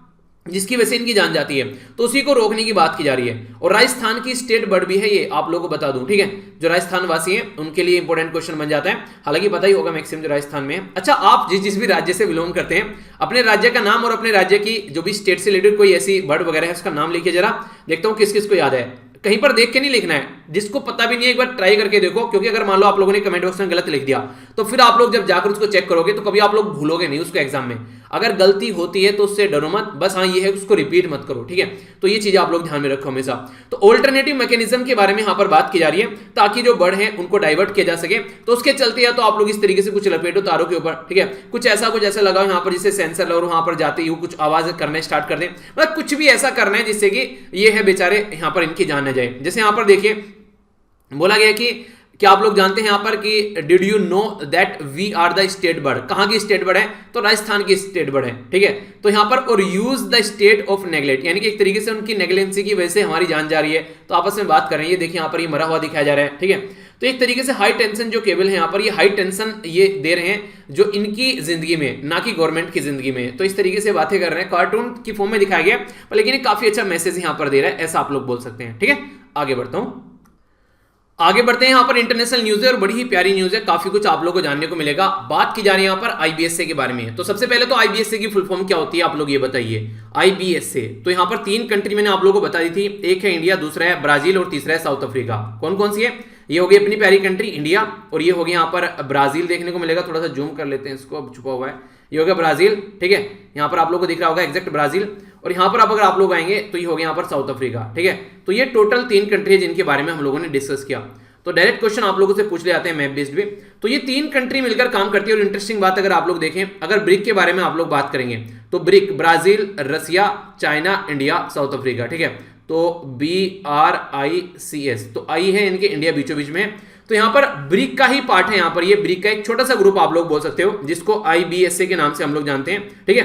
जिसकी वजह से इनकी जान जाती है, तो उसी को रोकने की बात की जा रही है। और राजस्थान की स्टेट बर्ड भी है ये, आप लोगों को बता दूं। ठीक है, जो राजस्थान वासी हैं उनके लिए इंपॉर्टेंट क्वेश्चन बन जाता है, हालांकि पता ही होगा मैक्सिमम जो राजस्थान में है। अच्छा, आप जिस भी राज्य से बिलोंग करते हैं, अपने राज्य का नाम और अपने राज्य की जो भी स्टेट से रिलेटेड कोई ऐसी बर्ड वगैरह है उसका नाम लिखिए जरा, देखता हूं किस किस को याद है। कहीं पर देख के नहीं लिखना है, जिसको पता भी नहीं है एक बार ट्राई करके देखो, क्योंकि अगर मान लो आप लोगों ने कमेंट बॉक्स में गलत लिख दिया तो फिर आप लोग जब जाकर उसको चेक करोगे तो कभी आप लोग भूलोगे नहीं उसको एग्जाम में। अगर गलती होती है तो उससे डरो मत, बस हाँ ये है उसको रिपीट मत करो, ठीक है। तो ये चीजें आप लोग ध्यान में रखो हमेशा। तो ऑल्टरनेटिव मैकेनिज्म के बारे में यहाँ पर बात की जा रही है ताकि जो बर्ड है उनको डाइवर्ट किया जा सके। तो उसके चलते या तो आप लोग इस तरीके से कुछ लपेटो तारों के ऊपर, ठीक है, कुछ ऐसा लगाओ यहाँ पर जिससे सेंसर लगो, वहां पर जाते ही वो कुछ आवाज करना स्टार्ट कर दे, मतलब कुछ भी ऐसा करना है जिससे कि ये है बेचारे यहाँ पर इनकी जान न जाए। जैसे यहाँ पर देखिए बोला गया कि क्या आप लोग जानते हैं यहाँ पर कि did you know that we are the state bird, कहां की स्टेट बर्ड है, तो राजस्थान की स्टेट बर्ड है, ठीक है। तो यहाँ पर और use the state of neglect, यानी कि एक तरीके से उनकी नेग्लेंसी की वजह से हमारी जान जा रही है, तो आपस में बात कर रहे हैं। ये देखिए यहाँ पर ये मरा हुआ दिखाया जा रहा है, ठीक है। तो एक तरीके से हाई टेंशन जो केबल है यहाँ पर, ये हाई टेंशन ये दे रहे हैं जो इनकी जिंदगी में, ना कि गवर्नमेंट की जिंदगी में। तो इस तरीके से बातें कर रहे हैं, कार्टून की फॉर्म में दिखाया गया, पर लेकिन काफी अच्छा मैसेज यहाँ पर दे रहा है, ऐसा आप लोग बोल सकते हैं, ठीक है। आगे बढ़ता हूं, आगे बढ़ते हैं। यहाँ पर इंटरनेशनल न्यूज है और बड़ी ही प्यारी न्यूज है, काफी कुछ आप लोगों को जानने को मिलेगा। बात की जा रही है यहाँ पर आईबीएसए के बारे में। तो सबसे पहले तो आईबीएसए की फुल फॉर्म क्या होती है आप लोग ये बताइए। आईबीएसए तो यहाँ पर 3 कंट्री मैंने आप लोगों को बता दी थी, एक है इंडिया, दूसरा है ब्राजील और तीसरा है साउथ अफ्रीका। कौन कौन सी है? ये होगी अपनी प्यारी कंट्री इंडिया, और ये होगी यहाँ पर ब्राजील देखने को मिलेगा, थोड़ा सा जूम कर लेते हैं इसको, अब छुपा हुआ है, ये हो गया ब्राजील, ठीक है। यहाँ पर आप लोगों को दिख रहा होगा एग्जैक्ट ब्राजील, और यहाँ पर अगर आप लोग आएंगे तो ये हो गया यहाँ पर साउथ अफ्रीका, ठीक है। तो ये टोटल 3 कंट्री है जिनके बारे में हम लोगों ने डिस्कस किया। तो डायरेक्ट क्वेश्चन आप लोगों से पूछ ले जाते हैं मैप बेस्ड भी। तो ये 3 कंट्री मिलकर काम करती है, और इंटरेस्टिंग बात अगर आप लोग देखें, अगर ब्रिक के बारे में आप लोग बात करेंगे तो ब्रिक ब्राजील, रसिया, चाइना, इंडिया, साउथ अफ्रीका, ठीक है। तो BRICS, तो आई है इनके इंडिया बीचों बीच में। तो यहाँ पर ब्रिक का ही पार्ट है, यहाँ पर ये ब्रिक का एक छोटा सा ग्रुप आप लोग बोल सकते हो, जिसको IBSA के नाम से हम लोग जानते हैं, ठीक है।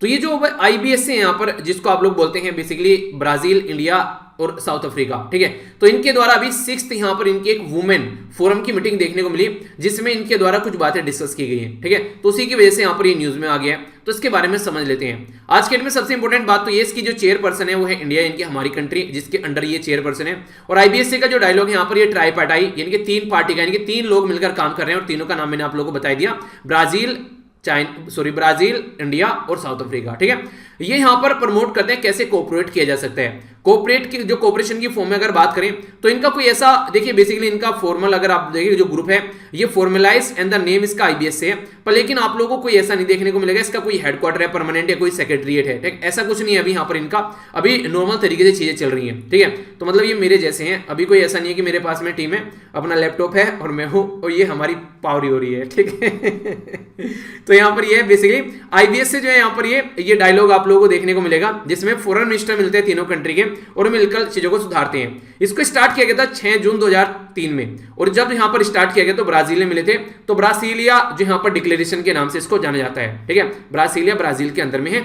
तो ये जो IBSA है यहाँ पर, जिसको आप लोग बोलते हैं बेसिकली ब्राजील, इंडिया और साउथ अफ्रीका, ठीक है। तो इनके द्वारा अभी 6th यहाँ पर इनकी एक वुमेन फोरम की मीटिंग देखने को मिली, जिसमें इनके द्वारा कुछ बातें डिस्कस की गई हैं, ठीक है। तो उसी की वजह से यहाँ पर ये न्यूज में आ गया है, तो इसके बारे में समझ लेते हैं। आज के डेट में सबसे इंपॉर्टेंट बात तो ये, इसकी जो चेयरपर्सन है वो है इंडिया, इनकी हमारी कंट्री, जिसके अंडर ये चेयरपर्सन है। और आईबीएसए का जो डायलॉग है यहाँ पर, ये ट्राईपार्टाई, यानी कि 3 पार्टी का, यानी कि 3 लोग मिलकर काम कर रहे हैं, और तीनों का नाम मैंने आप लोगों को बता दिया, ब्राजील, ब्राजील, इंडिया और साउथ अफ्रीका, ठीक है। ये यहां पर प्रमोट करते हैं कैसे कोऑपरेट किया जा सकता है। कोऑपरेट की जो कोऑपरेशन की फॉर्म में अगर बात करें तो इनका कोई ऐसा, देखिए बेसिकली इनका फॉर्मल अगर आप देखिए जो ग्रुप है ये फॉर्मलाइज एंड द नेम इसका आईबीएसए है, पर लेकिन आप लोगों को कोई ऐसा नहीं देखने को मिलेगा इसका कोई हेडक्वार्टर है परमानेंट या कोई सेक्रेटरीट है, ठीक, ऐसा कुछ नहीं है अभी यहाँ पर इनका, अभी नॉर्मल तरीके से चीजें चल रही हैं, ठीक है। तो मतलब ये मेरे जैसे हैं, अभी कोई ऐसा नहीं है कि मेरे पास में टीम है, अपना लैपटॉप है और मैं हूं और ये हमारी पावरी हो रही है, ठीक है। तो यहाँ पर ये बेसिकली आईबीएसए जो है यहाँ पर ये डायलॉग आप लोगों को देखने को मिलेगा, जिसमें फॉरेन मिनिस्टर मिलते हैं तीनों कंट्री के और मिलकर चीजों को सुधारते हैं। इसको स्टार्ट किया गया था 6 जून 2003 में, और जब यहां पर स्टार्ट किया गया तो ब्राजील में मिले थे, तो ब्रासीलिया जो यहां पर डिक्लेरेशन के नाम से इसको जाना जाता है, ठीक है। ब्रासीलिया ब्राजील के अंदर में है।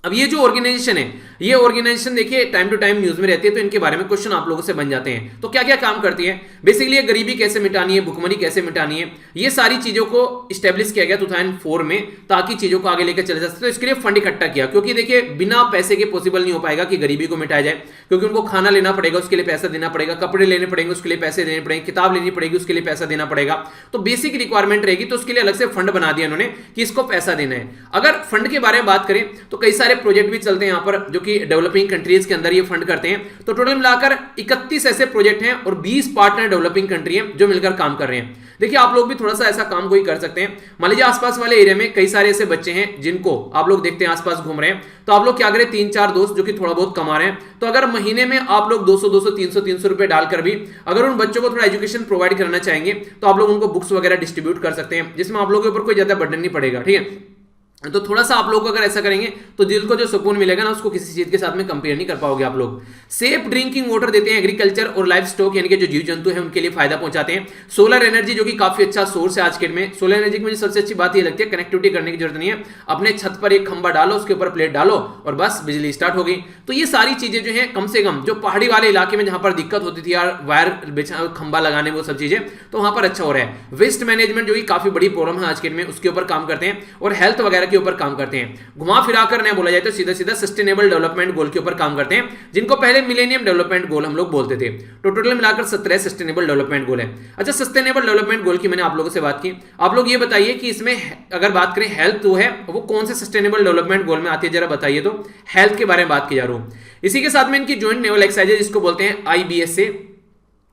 अब ये जो ऑर्गेनाइजेशन है, ये ऑर्गेनाइजेशन देखिए टाइम टू टाइम न्यूज में रहती है, तो इनके बारे में क्वेश्चन आप लोगों से बन जाते हैं। तो क्या क्या काम करती है बेसिकली, गरीबी कैसे मिटानी है, भुखमरी कैसे मिटानी है, ये सारी चीजों को स्टैब्लिश किया गया 2004 में, ताकि चीजों को आगे लेकर चले जा सके। तो इसके लिए फंड इकट्ठा किया, क्योंकि देखिए बिना पैसे के पॉसिबल नहीं हो पाएगा कि गरीबी को मिटाया जाए, क्योंकि उनको खाना लेना पड़ेगा, उसके लिए पैसा देना पड़ेगा, कपड़े लेने पड़ेंगे, उसके लिए पैसे देने पड़ेंगे, किताब लेनी पड़ेगी, उसके लिए पैसा देना पड़ेगा। तो बेसिक रिक्वायरमेंट रहेगी, तो उसके लिए अलग से फंड बना दिया उन्होंने कि इसको पैसा देना है। अगर फंड के बारे में बात करें तो कई सारे प्रोजेक्ट भी चलते हैं यहाँ पर, जो कि डेवलपिंग कंट्रीज के अंदर ये फंड करते हैं। तो टोटल मिलाकर 31 ऐसे प्रोजेक्ट हैं और 20 पार्टनर डेवलपिंग कंट्री हैं जो मिलकर काम कर रहे हैं। देखिए आप लोग भी थोड़ा सा ऐसा काम कोई कर सकते हैं। मान लीजिए आसपास वाले एरिया में कई सारे ऐसे बच्चे हैं जिनको आप लोग देखते हैं आसपास घूम रहे हैं, तो आप लोग क्या करें, 3-4 दोस्त जो कि थोड़ा बहुत कमा रहे हैं, तो अगर महीने में आप लोग 200 300 रुपए डालकर भी अगर उन बच्चों को थोड़ा एजुकेशन प्रोवाइड करना चाहेंगे, तो आप लोग उनको बुक्स वगैरह डिस्ट्रीब्यूट कर सकते हैं, जिसमें आप लोगों के ऊपर कोई ज्यादा बर्डन नहीं पड़ेगा, ठीक है। तो थोड़ा सा आप लोग अगर ऐसा करेंगे तो दिल को जो सुकून मिलेगा ना, उसको किसी चीज के साथ में कंपेयर नहीं कर पाओगे आप लोग। सेफ ड्रिंकिंग वाटर देते हैं, एग्रीकल्चर और लाइफ स्टॉक यानी कि जो जीव जंतु है उनके लिए फायदा पहुंचाते हैं। सोलर एनर्जी जो कि काफी अच्छा सोर्स है आज के में। सोलर एनर्जी की मुझे सबसे अच्छी बात ये लगती है, कनेक्टिविटी करने की जरूरत नहीं है, अपने छत पर एक खंबा डालो, उसके ऊपर प्लेट डालो और बस बिजली स्टार्ट हो गई। तो ये सारी चीजें जो है कम से कम जो पहाड़ी वाले इलाके में जहां पर दिक्कत होती थी यार वायर खंबा लगाने, वो सब चीजें, तो वहां पर अच्छा हो रहा है। वेस्ट मैनेजमेंट जो कि काफी बड़ी प्रॉब्लम है आज के में, उसके ऊपर काम करते हैं, और हेल्थ वगैरह के ऊपर काम करते हैं। घुमा फिराकर नहीं बोला जाए तो सीधा सीधा सस्टेनेबल डेवलपमेंट गोल के ऊपर काम करते हैं, जिनको पहले मिलेनियम डेवलपमेंट गोल हम लोग बोलते थे। तो टोटल मिलाकर 17 सस्टेनेबल डेवलपमेंट गोल है। अच्छा, सस्टेनेबल डेवलपमेंट गोल की मैंने आप लोगों से बात की, आप लोग ये बताइए कि इसमें अगर बात करें हेल्थ जो है वो कौन से सस्टेनेबल डेवलपमेंट गोल में आती है, जरा बताइए। तो हेल्थ के बारे में बात की जा रही हूं। इसी के साथ में इनकी ज्वाइंट नेवल एक्सरसाइज जिसको बोलते हैं IBSA,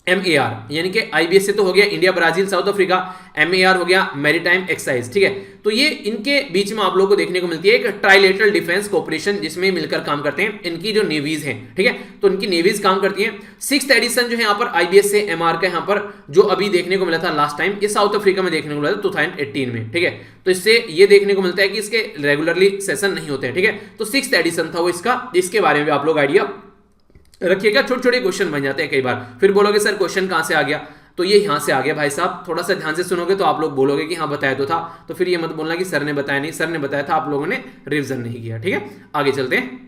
MAR यानी कि IBS से तो हो गया India Brazil south Africa, MAR हो गया मैरीटाइम एक्सरसाइज, ठीक है। तो ये इनके बीच में आप लोगों को देखने को मिलती है एक ट्राइलेटरल डिफेंस कोऑपरेशन, जिसमें मिलकर काम करते हैं इनकी जो नेवीज हैं, ठीक है। तो इनकी नेवीज काम करती हैं। 6th एडिशन जो है यहाँ पर IBS से MR का यहाँ पर जो अभी देखने को मिला था लास्ट टाइम, ये साउथ अफ्रीका में देखने को मिला था 2018 में, ठीक है। तो इससे ये देखने को मिलता है कि इसके रेगुलरली सेशन नहीं होते हैं, ठीक है। तो 6th एडिशन था वो इसका, इसके बारे में आप लोग आइडिया रखिएगा। छोटे छोटे क्वेश्चन बन जाते हैं कई बार, फिर बोलोगे सर क्वेश्चन कहां से आ गया, तो ये यहां से आ गया भाई साहब। थोड़ा सा ध्यान से सुनोगे तो आप लोग बोलोगे कि हाँ बताया तो था, तो फिर ये मत बोलना कि सर ने बताया नहीं, सर ने बताया था, आप लोगों ने रिवीजन नहीं किया, ठीक है। आगे चलते हैं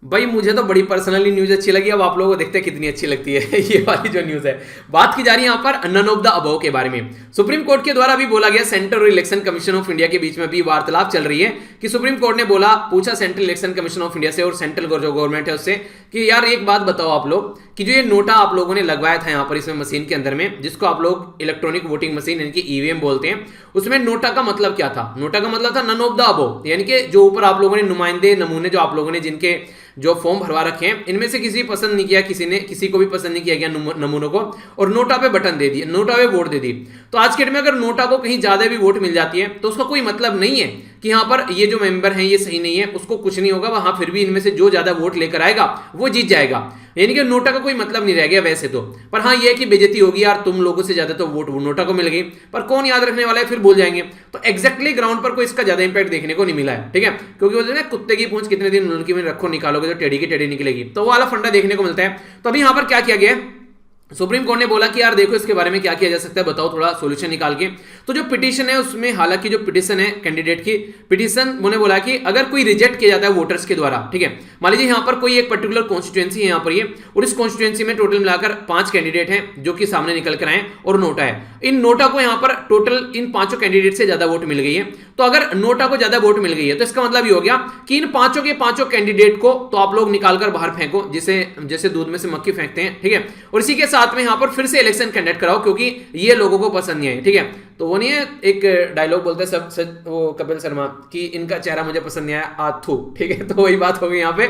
भाई। मुझे तो बड़ी पर्सनली न्यूज अच्छी लगी, अब आप लोगों को देखते हैं कितनी अच्छी लगती है ये वाली जो न्यूज है। बात की जा रही है यहाँ पर नन ऑफ द अबव के बारे में। सुप्रीम कोर्ट के द्वारा भी बोला गया, सेंट्रल और इलेक्शन कमीशन ऑफ इंडिया के बीच में भी वार्तालाप चल रही है कि सुप्रीम कोर्ट ने बोला, पूछा central election commission of India से और सेंट्रल जो गवर्नमेंट है उससे कि यार एक बात बताओ आप लोग कि जो ये नोटा आप लोगों ने लगवाया था यहाँ पर इसमें मशीन के अंदर में, जिसको आप लोग इलेक्ट्रॉनिक वोटिंग मशीन यानी कि EVM बोलते हैं, उसमें नोटा का मतलब क्या था? नोटा का मतलब था नन ऑफ द अबव, यानी कि जो ऊपर आप लोगों ने नुमाइंदे नमूने जो आप लोगों ने जिनके जो फॉर्म भरवा रखे हैं, इनमें से किसी पसंद नहीं किया, किसी को भी पसंद नहीं किया गया नमूनों को, और नोटा पे बटन दे दिए, नोटा पे वोट दे दी। तो आज के डेट में अगर नोटा को कहीं ज्यादा भी वोट मिल जाती है तो उसका कोई मतलब नहीं है कि यहाँ पर ये जो मेंबर हैं ये सही नहीं है, उसको कुछ नहीं होगा, वहां फिर भी इनमें से जो ज्यादा वोट लेकर आएगा वो जीत जाएगा। यानी कि नोटा का कोई मतलब नहीं रह गया वैसे तो, पर हाँ ये कि बेइज्जती होगी यार, तुम लोगों से ज्यादा तो वोट नोटा को मिल गई, पर कौन याद रखने वाला है, फिर भूल जाएंगे। तो एग्जैक्टली ग्राउंड पर कोई इसका ज्यादा इंपैक्ट देखने को नहीं मिला है, ठीक है। क्योंकि बोलते हैं ना कुत्ते की पूंछ कितने दिन उनकी में रखो निकालोगे तो टेढ़ी की टेढ़ी निकलेगी, तो वो वाला फंडा देखने को मिलता है। तो अभी यहाँ पर क्या किया गया है, सुप्रीम कोर्ट ने बोला कि यार देखो इसके बारे में क्या किया जा सकता है, बताओ थोड़ा सॉल्यूशन निकाल के। तो जो पिटीशन है उसमें, हालांकि जो पिटीशन है कैंडिडेट की पिटीशन, उन्होंने बोला कि अगर कोई रिजेक्ट किया जाता है वोटर्स के द्वारा, ठीक है, मान लीजिए यहाँ पर कोई एक पर्टिकुलर कॉन्स्टिट्यूएंसी है यहाँ पर ये, और इस कॉन्स्टिट्यूएंसी में टोटल मिलाकर 5 कैंडिडेट हैं जो कि सामने निकल कर आए और नोटा है, इन नोटा को यहाँ पर टोटल इन 5 कैंडिडेट से ज्यादा वोट मिल गई है। तो अगर नोटा को ज्यादा वोट मिल गई है तो इसका मतलब ये हो गया कि इन 5 के 5 कैंडिडेट को तो आप लोग निकालकर बाहर फेंको, जैसे दूध में से मक्खी फेंकते हैं, ठीक है। और इसी के साथ में यहाँ पर फिर से इलेक्शन कंडक्ट कराओ क्योंकि ये लोगों को पसंद नहीं है, ठीक है। तो वो नहीं है, एक डायलॉग बोलते हैं सब वो कपिल शर्मा कि इनका चेहरा मुझे पसंद नहीं आया, आथू, ठीक है। तो वही बात हो गई यहाँ पे,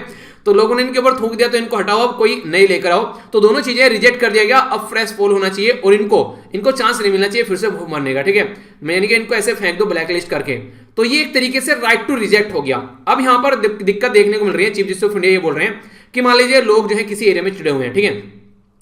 तो लोगों ने इनके ऊपर थूक दिया, तो इनको हटाओ, अब कोई नई लेकर आओ। तो दोनों चीजें रिजेक्ट कर दिया गया, अब फ्रेश पोल होना चाहिए और इनको चांस नहीं मिलना चाहिए फिर से मरने का, ठीक है। यानी कि इनको ऐसे फेंक दो ब्लैक लिस्ट करके। तो ये एक तरीके से राइट टू रिजेक्ट हो गया। अब यहाँ पर दिक्कत देखने को मिल रही है, चीफ जस्टिस ऑफ इंडिया ये बोल रहे हैं कि मान लीजिए लोग जो है किसी एरिया में चिड़े हुए हैं, ठीक है,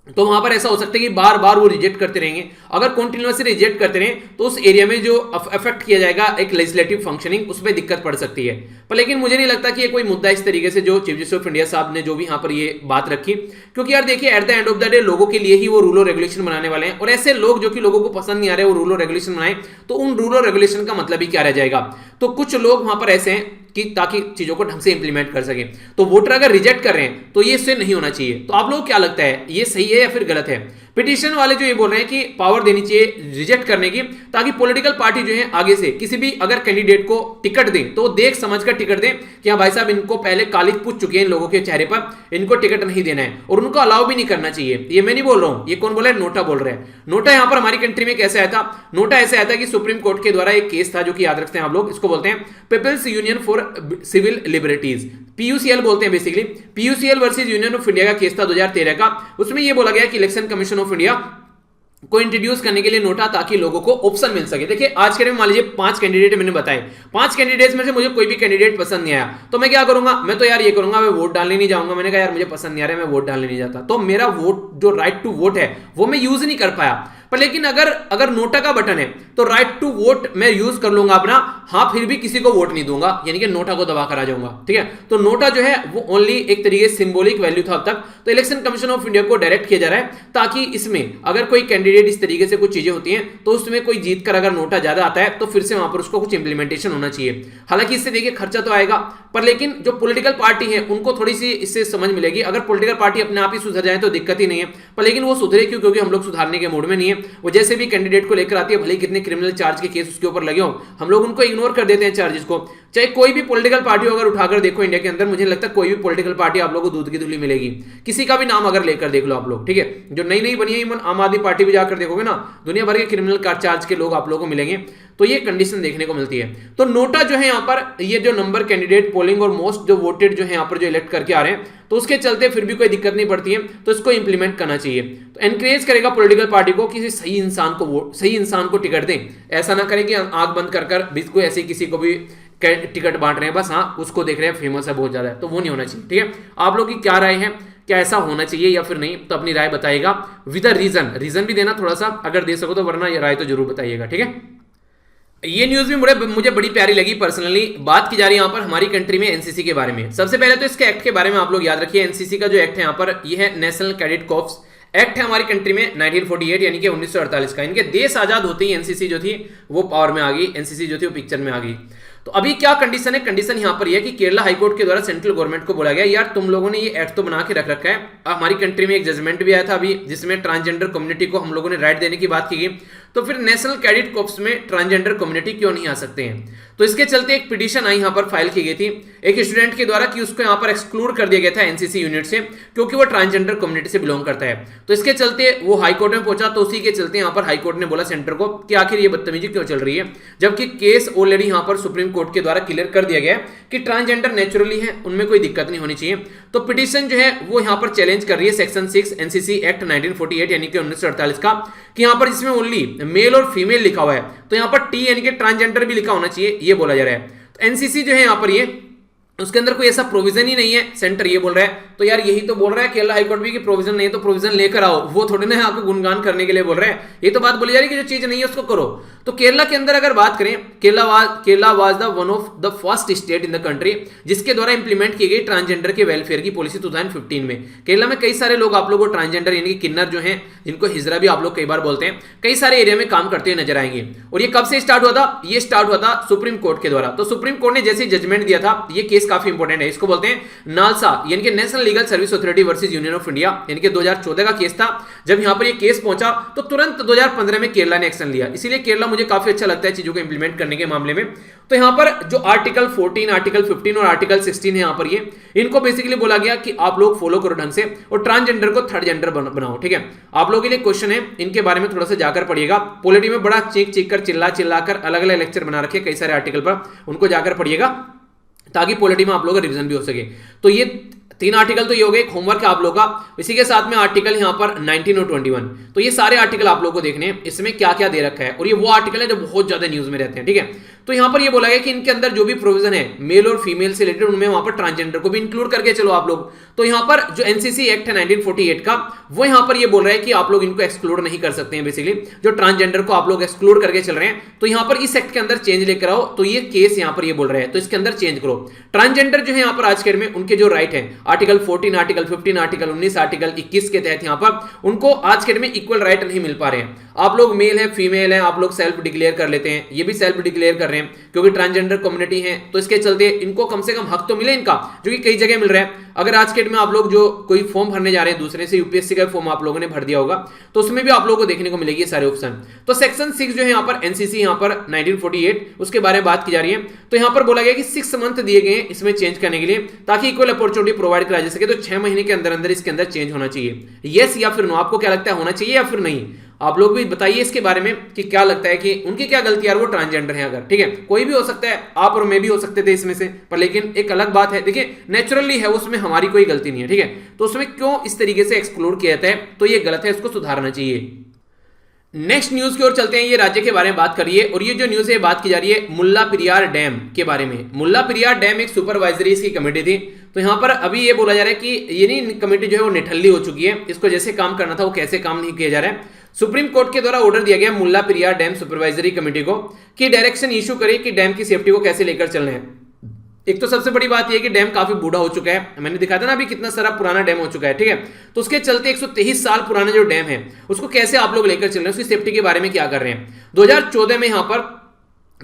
तो वहां पर ऐसा हो सकता है कि बार बार वो रिजेक्ट करते रहेंगे। अगर कंटिन्यूअसली रिजेक्ट करते रहे तो उस एरिया में जो अफेक्ट किया जाएगा एक लेजिस्लेटिव फंक्शनिंग, उसमें दिक्कत पड़ सकती है। पर लेकिन मुझे नहीं लगता कि ये कोई मुद्दा इस तरीके से जो चीफ जस्टिस ऑफ इंडिया साहब ने जो भी यहाँ पर ये बात रखी, क्योंकि यार देखिए at the end of the day लोगों के लिए ही वो रूल और रेगुलेशन बनाने वाले हैं, और ऐसे लोग जो कि लोगों को पसंद नहीं आ रहे वो रूल और रेगुलेशन बनाए, तो उन रूल और रेगुलेशन का मतलब ही क्या रह जाएगा। तो कुछ लोग वहां पर ऐसे हैं कि ताकि चीजों को ढंग से इंप्लीमेंट कर सके। तो वोटर अगर रिजेक्ट कर रहे हैं तो ये इससे नहीं होना चाहिए। तो आप लोगों को क्या लगता है, ये सही है या फिर गलत है? पिटीशन वाले जो ये बोल रहे हैं कि पावर देनी चाहिए रिजेक्ट करने की, ताकि पॉलिटिकल पार्टी जो है आगे से किसी भी अगर कैंडिडेट को टिकट दें तो देख समझ कर टिकट दें कि हाँ भाई साहब इनको पहले कालिक पूछ चुके हैं इन लोगों के चेहरे पर, इनको टिकट नहीं देना है, और उनको अलाउ भी नहीं करना चाहिए। ये मैं नहीं बोल रहा हूं, ये कौन बोल रहा है? नोटा बोल रहे हैं। नोटा यहां पर हमारी कंट्री में कैसे आया था? नोटा ऐसे आया था कि सुप्रीम कोर्ट के द्वारा एक केस था जो कि याद रखते हैं आप लोग, इसको बोलते हैं peoples union for civil liberties, PUCL बोलते हैं basically. PUCL versus union of India का केस था 2013 का। उसमें यह बोला गया कि इलेक्शन कमीशन ऑफ इंडिया को इंट्रोड्यूस करने के लिए नोटा, ताकि लोगों को ऑप्शन मिल सके। देखिए आज के दिन मान लीजिए 5 कैंडिडेट मैंने बताए, 5 कैंडिडेट्स में से मुझे कोई भी कैंडिडेट पसंद नहीं आया, तो मैं क्या करूंगा? मैं तो यार ये करूंगा, मैं वोट डालने नहीं जाऊंगा। मैंने कहा यार मुझे पसंद नहीं आ रहा है, मैं वोट डालने नहीं जाता, तो मेरा वोट जो राइट टू वोट है वो मैं यूज नहीं कर पाया। पर लेकिन अगर नोटा का बटन है तो राइट टू वोट मैं यूज कर लूंगा अपना, हाँ फिर भी किसी को वोट नहीं दूंगा, यानी कि नोटा को दबा कर आ जाऊंगा, ठीक है। तो नोटा जो है वो ओनली एक तरीके से सिंबॉलिक वैल्यू था अब तक। तो इलेक्शन कमीशन ऑफ इंडिया को डायरेक्ट किया जा रहा है ताकि इसमें अगर कोई कैंडिडेट इस तरीके से कुछ चीजें होती हैं तो उसमें कोई जीत कर अगर नोटा ज्यादा आता है तो फिर से वहां पर उसको कुछ इंप्लीमेंटेशन होना चाहिए। हालांकि इससे देखिए खर्चा तो आएगा, पर लेकिन जो पॉलिटिकल पार्टी है उनको थोड़ी सी इससे समझ मिलेगी। अगर पॉलिटिकल पार्टी अपने आप ही सुधर जाए तो दिक्कत ही नहीं है, पर लेकिन वो सुधरे क्यों? क्योंकि हम लोग सुधारने के मूड में नहीं है। वो जैसे भी कैंडिडेट को लेकर आती है, भले कितने क्रिमिनल चार्ज के केस उसके ऊपर लगे हो, हम लोग उनको इग्नोर कर देते हैं चार्जेस को। चाहे कोई भी पॉलिटिकल पार्टी हो, अगर उठाकर देखो इंडिया के अंदर, मुझे लगता है कोई भी पॉलिटिकल पार्टी आप लोगों को दूध की धुली मिलेगी। किसी का भी नाम अगर लेकर देख लो आप लोग, ठीक है, जो नई नई बनी है, इवन आम आदमी पार्टी भी जाकर देखोगे ना, दुनिया भर के क्रिमिनल चार्ज के लोग आप लोगों को मिलेंगे। तो ये कंडीशन देखने को मिलती है। तो नोटा जो है यहाँ पर ये जो नंबर कैंडिडेट पोलिंग और मोस्ट जो वोटेड जो है यहाँ पर जो इलेक्ट करके आ रहे हैं, तो उसके चलते फिर भी कोई दिक्कत नहीं पड़ती है, तो इसको इंप्लीमेंट करना चाहिए। तो एनकरेज करेगा पॉलिटिकल पार्टी को कि सही इंसान को टिकट दें, ऐसा ना करें कि आंख बंद कर बिल्कुल ऐसे किसी को भी टिकट बांट रहे हैं, बस हाँ उसको देख रहे हैं फेमस है बहुत ज्यादा है, तो वो नहीं होना चाहिए। ठीक है, आप लोग की क्या राय है, क्या ऐसा होना चाहिए या फिर नहीं, तो अपनी राय बताइएगा विद रीजन भी देना थोड़ा सा अगर दे सको तो, वरना ये राय तो जरूर बताइएगा। ठीक है, ये न्यूज भी मुझे बड़ी प्यारी लगी पर्सनली। बात की जा रही है यहाँ पर हमारी कंट्री में एनसीसी के बारे में। सबसे पहले तो इसके एक्ट के बारे में आप लोग याद रखिए। एनसीसी का जो एक्ट है यहाँ पर ये है नेशनल कैडेट कॉर्प्स एक्ट है हमारी कंट्री में 1948 यानी कि 1948 का। इनके देश आजाद होते ही एनसीसी जो थी वो पावर में आ गई, एनसीसी जो थी वो पिक्चर में आ गई। तो अभी क्या कंडीशन है, कंडीशन यहां पर यह है कि केरला हाईकोर्ट के द्वारा सेंट्रल गवर्नमेंट को बोला गया यार तुम लोगों ने ये एक्ट तो बना के रख रखा है। हमारी कंट्री में एक जजमेंट भी आया था अभी जिसमें ट्रांसजेंडर कम्युनिटी को हम लोगों ने राइट देने की बात की गई, तो फिर नेशनल कैडेट कॉर्प्स में ट्रांसजेंडर कम्युनिटी क्यों नहीं आ सकते हैं। तो इसके चलते एक पिटीशन आई यहां पर फाइल की गई थी एक स्टूडेंट के द्वारा कि उसको यहां पर एक्सक्लूड कर दिया गया था एनसीसी यूनिट से क्योंकि वो ट्रांसजेंडर कम्युनिटी से बिलोंग करता है। तो इसके चलते वो हाईकोर्ट में पहुंचा, तो उसी के चलते यहां पर हाईकोर्ट ने बोला सेंटर को कि आखिर ये बदतमीजी क्यों चल रही है, जबकि केस ऑलरेडी यहां पर सुप्रीम कोर्ट के द्वारा क्लियर कर दिया गया कि ट्रांसजेंडर नेचुरली है, उनमें कोई दिक्कत नहीं होनी चाहिए। तो पिटीशन जो है वो यहां पर चैलेंज कर रही है सेक्शन 6 एनसीसी एक्ट 1948 यानी कि 1948 का, कि यहां पर जिसमें ओनली मेल और फीमेल लिखा हुआ है तो यहां पर टी यानी कि ट्रांसजेंडर भी लिखा होना चाहिए, ये बोला जा रहा है। तो एनसीसी जो है यहां पर ये उसके अंदर कोई ऐसा प्रोविजन ही नहीं है, सेंटर ये बोल रहा है। तो यार यही तो बोल रहा है केरला हाईकोर्ट भी कि प्रोविजन नहीं है तो प्रोविजन लेकर आओ, वो थोड़े ना आपको गुणगान करने के लिए बोल रहे हैं। ये तो बात बोली जा रही है कि जो चीज नहीं है उसको करो। तो केरला के अंदर अगर बात करें, Kerala was the one of the first state in the country जिसके द्वारा इंप्लीमेंट की गई ट्रांसजेंडर के वेलफेयर की पॉलिसी 2015 में। केरला में कई सारे लोग आप लोगों को ट्रांसजेंडर यानी कि किन्नर जो है, जिनको हिजरा भी आप लोग कई बार बोलते हैं, कई सारे एरिया में काम करते हुए नजर आएंगे। और ये कब से स्टार्ट हुआ था, ये स्टार्ट हुआ था सुप्रीम कोर्ट के द्वारा। तो सुप्रीम कोर्ट ने जैसे जजमेंट दिया था, ये केस काफी इंपॉर्टेंट है, इसको बोलते हैं नालसा यानी कि national legal service authority versus union of India, यानी कि 2014 का केस था। जब यहां पर ये केस पहुंचा तो तुरंत 2015 में केरला ने एक्शन लिया। इसीलिए केरला मुझे काफी अच्छा लगता है चीजों को इंप्लीमेंट करने के मामले में। तो यहां पर जो आर्टिकल 14, आर्टिकल 15 और आर्टिकल 16 है यहां पर ये इनको बेसिकली बोला गया कि आप लोग फॉलो करो ढंग से और ट्रांसजेंडर को थर्ड जेंडर बनाओ। ठीक है, आप लोगों के लिए क्वेश्चन है, इनके बारे में थोड़ा सा जाकर पढ़िएगा। पॉलिटी में बड़ा चीख कर चिल्लाकर अलग अलग लेक्चर बना रखे कई सारे आर्टिकल पर, उनको जाकर पढ़िएगा ताकि पॉलिटी में आप लोगों का रिवीजन भी हो सके। तो ये 3 आर्टिकल तो ये हो गए, होमवर्क है आप लोगों का। इसी के साथ में आर्टिकल यहां पर 19 और 21, तो ये सारे आर्टिकल आप लोगों को देखने हैं इसमें क्या क्या दे रखा है, और ये वो आर्टिकल है जो बहुत ज्यादा न्यूज में रहते हैं। ठीक है, तो यहां पर ये बोला गया कि इनके अंदर जो भी प्रोविजन है मेल और फीमेल से रिलेटेड, उनमें वहां पर ट्रांसजेंडर को भी इंक्लूड करके चलो आप लोग। तो यहां पर जो एनसीसी एक्ट है 1948 का, वो यहां पर ये बोल रहा है कि आप लोग इनको एक्सक्लूड नहीं कर सकते हैं। बेसिकली जो ट्रांसजेंडर को आप लोग एक्सक्लूड करके चल रहे हैं, तो यहां पर इस एक्ट के अंदर चेंज लेकर आओ। तो ये केस यहां पर ये बोल रहा है, तो इसके अंदर चेंज करो। ट्रांसजेंडर जो है यहां पर आज के में उनके जो राइट है आर्टिकल 14, आर्टिकल 15, आर्टिकल 19, आर्टिकल 21 के तहत यहां पर उनको आज के में इक्वल राइट नहीं मिल पा रहे हैं। आप लोग मेल है फीमेल है, आप लोग सेल्फ डिक्लेयर कर लेते हैं, ये भी सेल्फ डिक्लेयर कर रहे हैं क्योंकि ट्रांसजेंडर कम्युनिटी है, तो इसके चलते इनको कम से कम हक तो मिले इनका, जो कि कई जगह मिल रहा है। अगर आज के डेट में आप लोग जो कोई फॉर्म भरने जा रहे हैं दूसरे से, यूपीएससी का फॉर्म आप लोगों ने भर दिया होगा, तो उसमें भी आप लोगों को देखने को मिलेगी सारे ऑप्शन। तो सेक्शन 6 जो है यहाँ पर एनसीसी यहाँ पर 1948 उसके बारे में बात की जा रही है। तो यहाँ पर बोला गया कि 6 मंथ दिए गए इसमें चेंज करने के लिए, ताकि इक्वल अपॉर्चुनिटी प्रोवाइड करा जा सके। तो 6 महीने के अंदर अंदर इसके अंदर चेंज होना चाहिए। यस या फिर नो, आपको क्या लगता है, होना चाहिए या फिर नहीं? आप लोग भी बताइए इसके बारे में कि क्या लगता है कि उनकी क्या गलती है, वो ट्रांसजेंडर है अगर। ठीक है, कोई भी हो सकता है, आप और मैं भी हो सकते थे इसमें से, पर लेकिन एक अलग बात है, देखिए नेचुरली है, उसमें हमारी कोई गलती नहीं है। ठीक है, तो उसमें क्यों इस तरीके से एक्सक्लूड किया जाता है, तो ये गलत है, इसको सुधारना चाहिए। नेक्स्ट न्यूज की ओर चलते हैं। ये राज्य के बारे में बात करिए, और ये जो न्यूज है बात की जा रही है मुल्ला पेरियार डैम के बारे में। मुल्ला पेरियार डैम एक सुपरवाइजरी इसकी कमेटी थी। तो यहां पर अभी ये बोला जा रहा है कि ये नहीं कमेटी जो है वो निठल्ली हो चुकी है, इसको जैसे काम करना था वो कैसे काम नहीं किया जा रहा है। सुप्रीम कोर्ट के द्वारा ऑर्डर दिया गया मुल्ला पेरियार डैम सुपरवाइजरी कमेटी को कि डायरेक्शन इशू करे कि डैम की सेफ्टी को कैसे लेकर चलना है। एक तो सबसे बड़ी बात यह कि डैम काफी बूढ़ा हो चुका है, मैंने दिखाया था ना अभी कितना सारा पुराना डैम हो चुका है। ठीक है, तो उसके चलते 123 साल पुराना जो डैम है उसको कैसे आप लोग लेकर चल रहे हैं, उसकी सेफ्टी के बारे में क्या कर रहे हैं। 2014 में यहां पर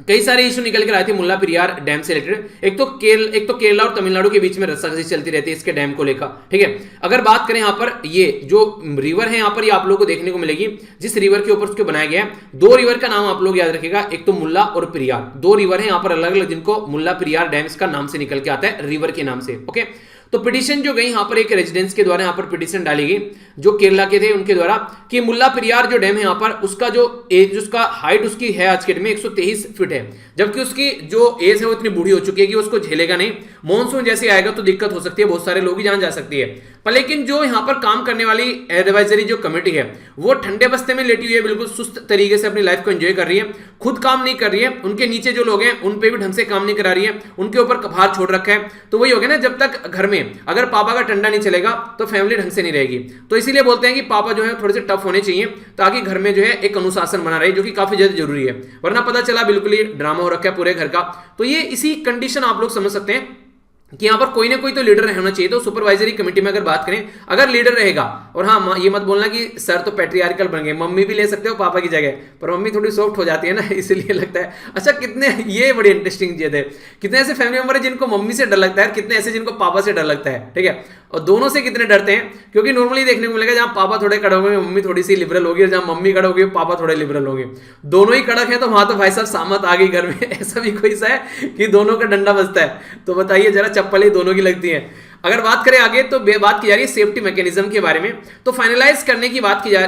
कई सारे इशू निकल कर आए थे मुल्ला पेरियार डैम से रिलेटेड। एक तो केरला और तमिलनाडु के बीच में रस्साकसी चलती रहती है इसके डैम को लेकर। ठीक है, अगर बात करें यहाँ पर ये जो रिवर है यहाँ पर ये आप लोगों को देखने को मिलेगी, जिस रिवर के ऊपर उसको बनाया गया है। 2 रिवर का नाम आप लोग याद रखिएगा, एक तो मुल्ला और पेरियार, 2 रिवर है यहाँ पर अलग अलग, जिनको मुल्ला पेरियार डैम इसका नाम से निकल के आता है रिवर के नाम से। ओके, तो पिटीशन जो गई यहाँ पर एक रेजिडेंस के द्वारा यहाँ पर पिटीशन डाली गई जो केरला के थे उनके द्वारा कि मुल्ला पेरियार जो डैम है यहाँ पर उसका जो एज उसका हाइट उसकी है आज के डेट में 123 फीट है, जबकि उसकी जो एज है वो इतनी बूढ़ी हो चुकी है कि उसको झेलेगा नहीं। मॉनसून जैसे आएगा तो दिक्कत हो सकती है, बहुत सारे लोग ही जान जा सकती है। पर लेकिन जो यहाँ पर काम करने वाली एडवाइजरी जो कमेटी है वो ठंडे बस्ते में लेटी हुई है, बिल्कुल सुस्त तरीके से अपनी लाइफ को एंजॉय कर रही है, खुद काम नहीं कर रही है, उनके नीचे जो लोग हैं उन पे भी ढंग से काम नहीं करा रही है, उनके ऊपर भार छोड़ रखा है। तो वही हो गया ना, जब तक घर में अगर पापा का ठंडा नहीं चलेगा तो फैमिली ढंग से नहीं रहेगी। तो इसीलिए बोलते हैं कि पापा जो है थोड़े से टफ होने चाहिए ताकि घर में जो है एक अनुशासन बना रहे, जो कि काफी ज्यादा जरूरी है, वरना पता चला बिल्कुल ही ड्रामा हो रखा है पूरे घर का। तो ये इसी कंडीशन आप लोग समझ सकते हैं कि यहाँ पर कोई ना कोई तो लीडर रहना चाहिए। तो सुपरवाइजरी कमेटी में अगर बात करें, अगर लीडर रहेगा, और हाँ ये मत बोलना कि सर तो पैट्रियार्कल बन गए, मम्मी भी ले सकते हो पापा की जगह, पर मम्मी थोड़ी सॉफ्ट हो जाती है ना, इसलिए लगता है। अच्छा कितने, ये बड़ी इंटरेस्टिंग चीज है, कितने ऐसे फैमिली मेंबर है जिनको मम्मी से डर लगता है, कितने ऐसे जिनको पापा से डर लगता है, ठीक है। और दोनों से कितने डरते हैं, क्योंकि नॉर्मली देखने को मिलेगा जहां पापा थोड़े कड़क होंगे मम्मी थोड़ी सी लिबरल होगी, और जहां मम्मी कड़क होगी पापा थोड़े लिबरल होंगे। दोनों ही कड़क है तो वहां तो भाई साहब सामत आ गई घर में। ऐसा भी कोई सा है कि दोनों का डंडा बजता है, तो बताइए जरा, चप्पल ही दोनों की लगती है। अगर बात करें आगे तो बात की जा रही है सेफ्टी मैकेनिज्म के बारे में। तो फाइनलाइज करने की बात की जा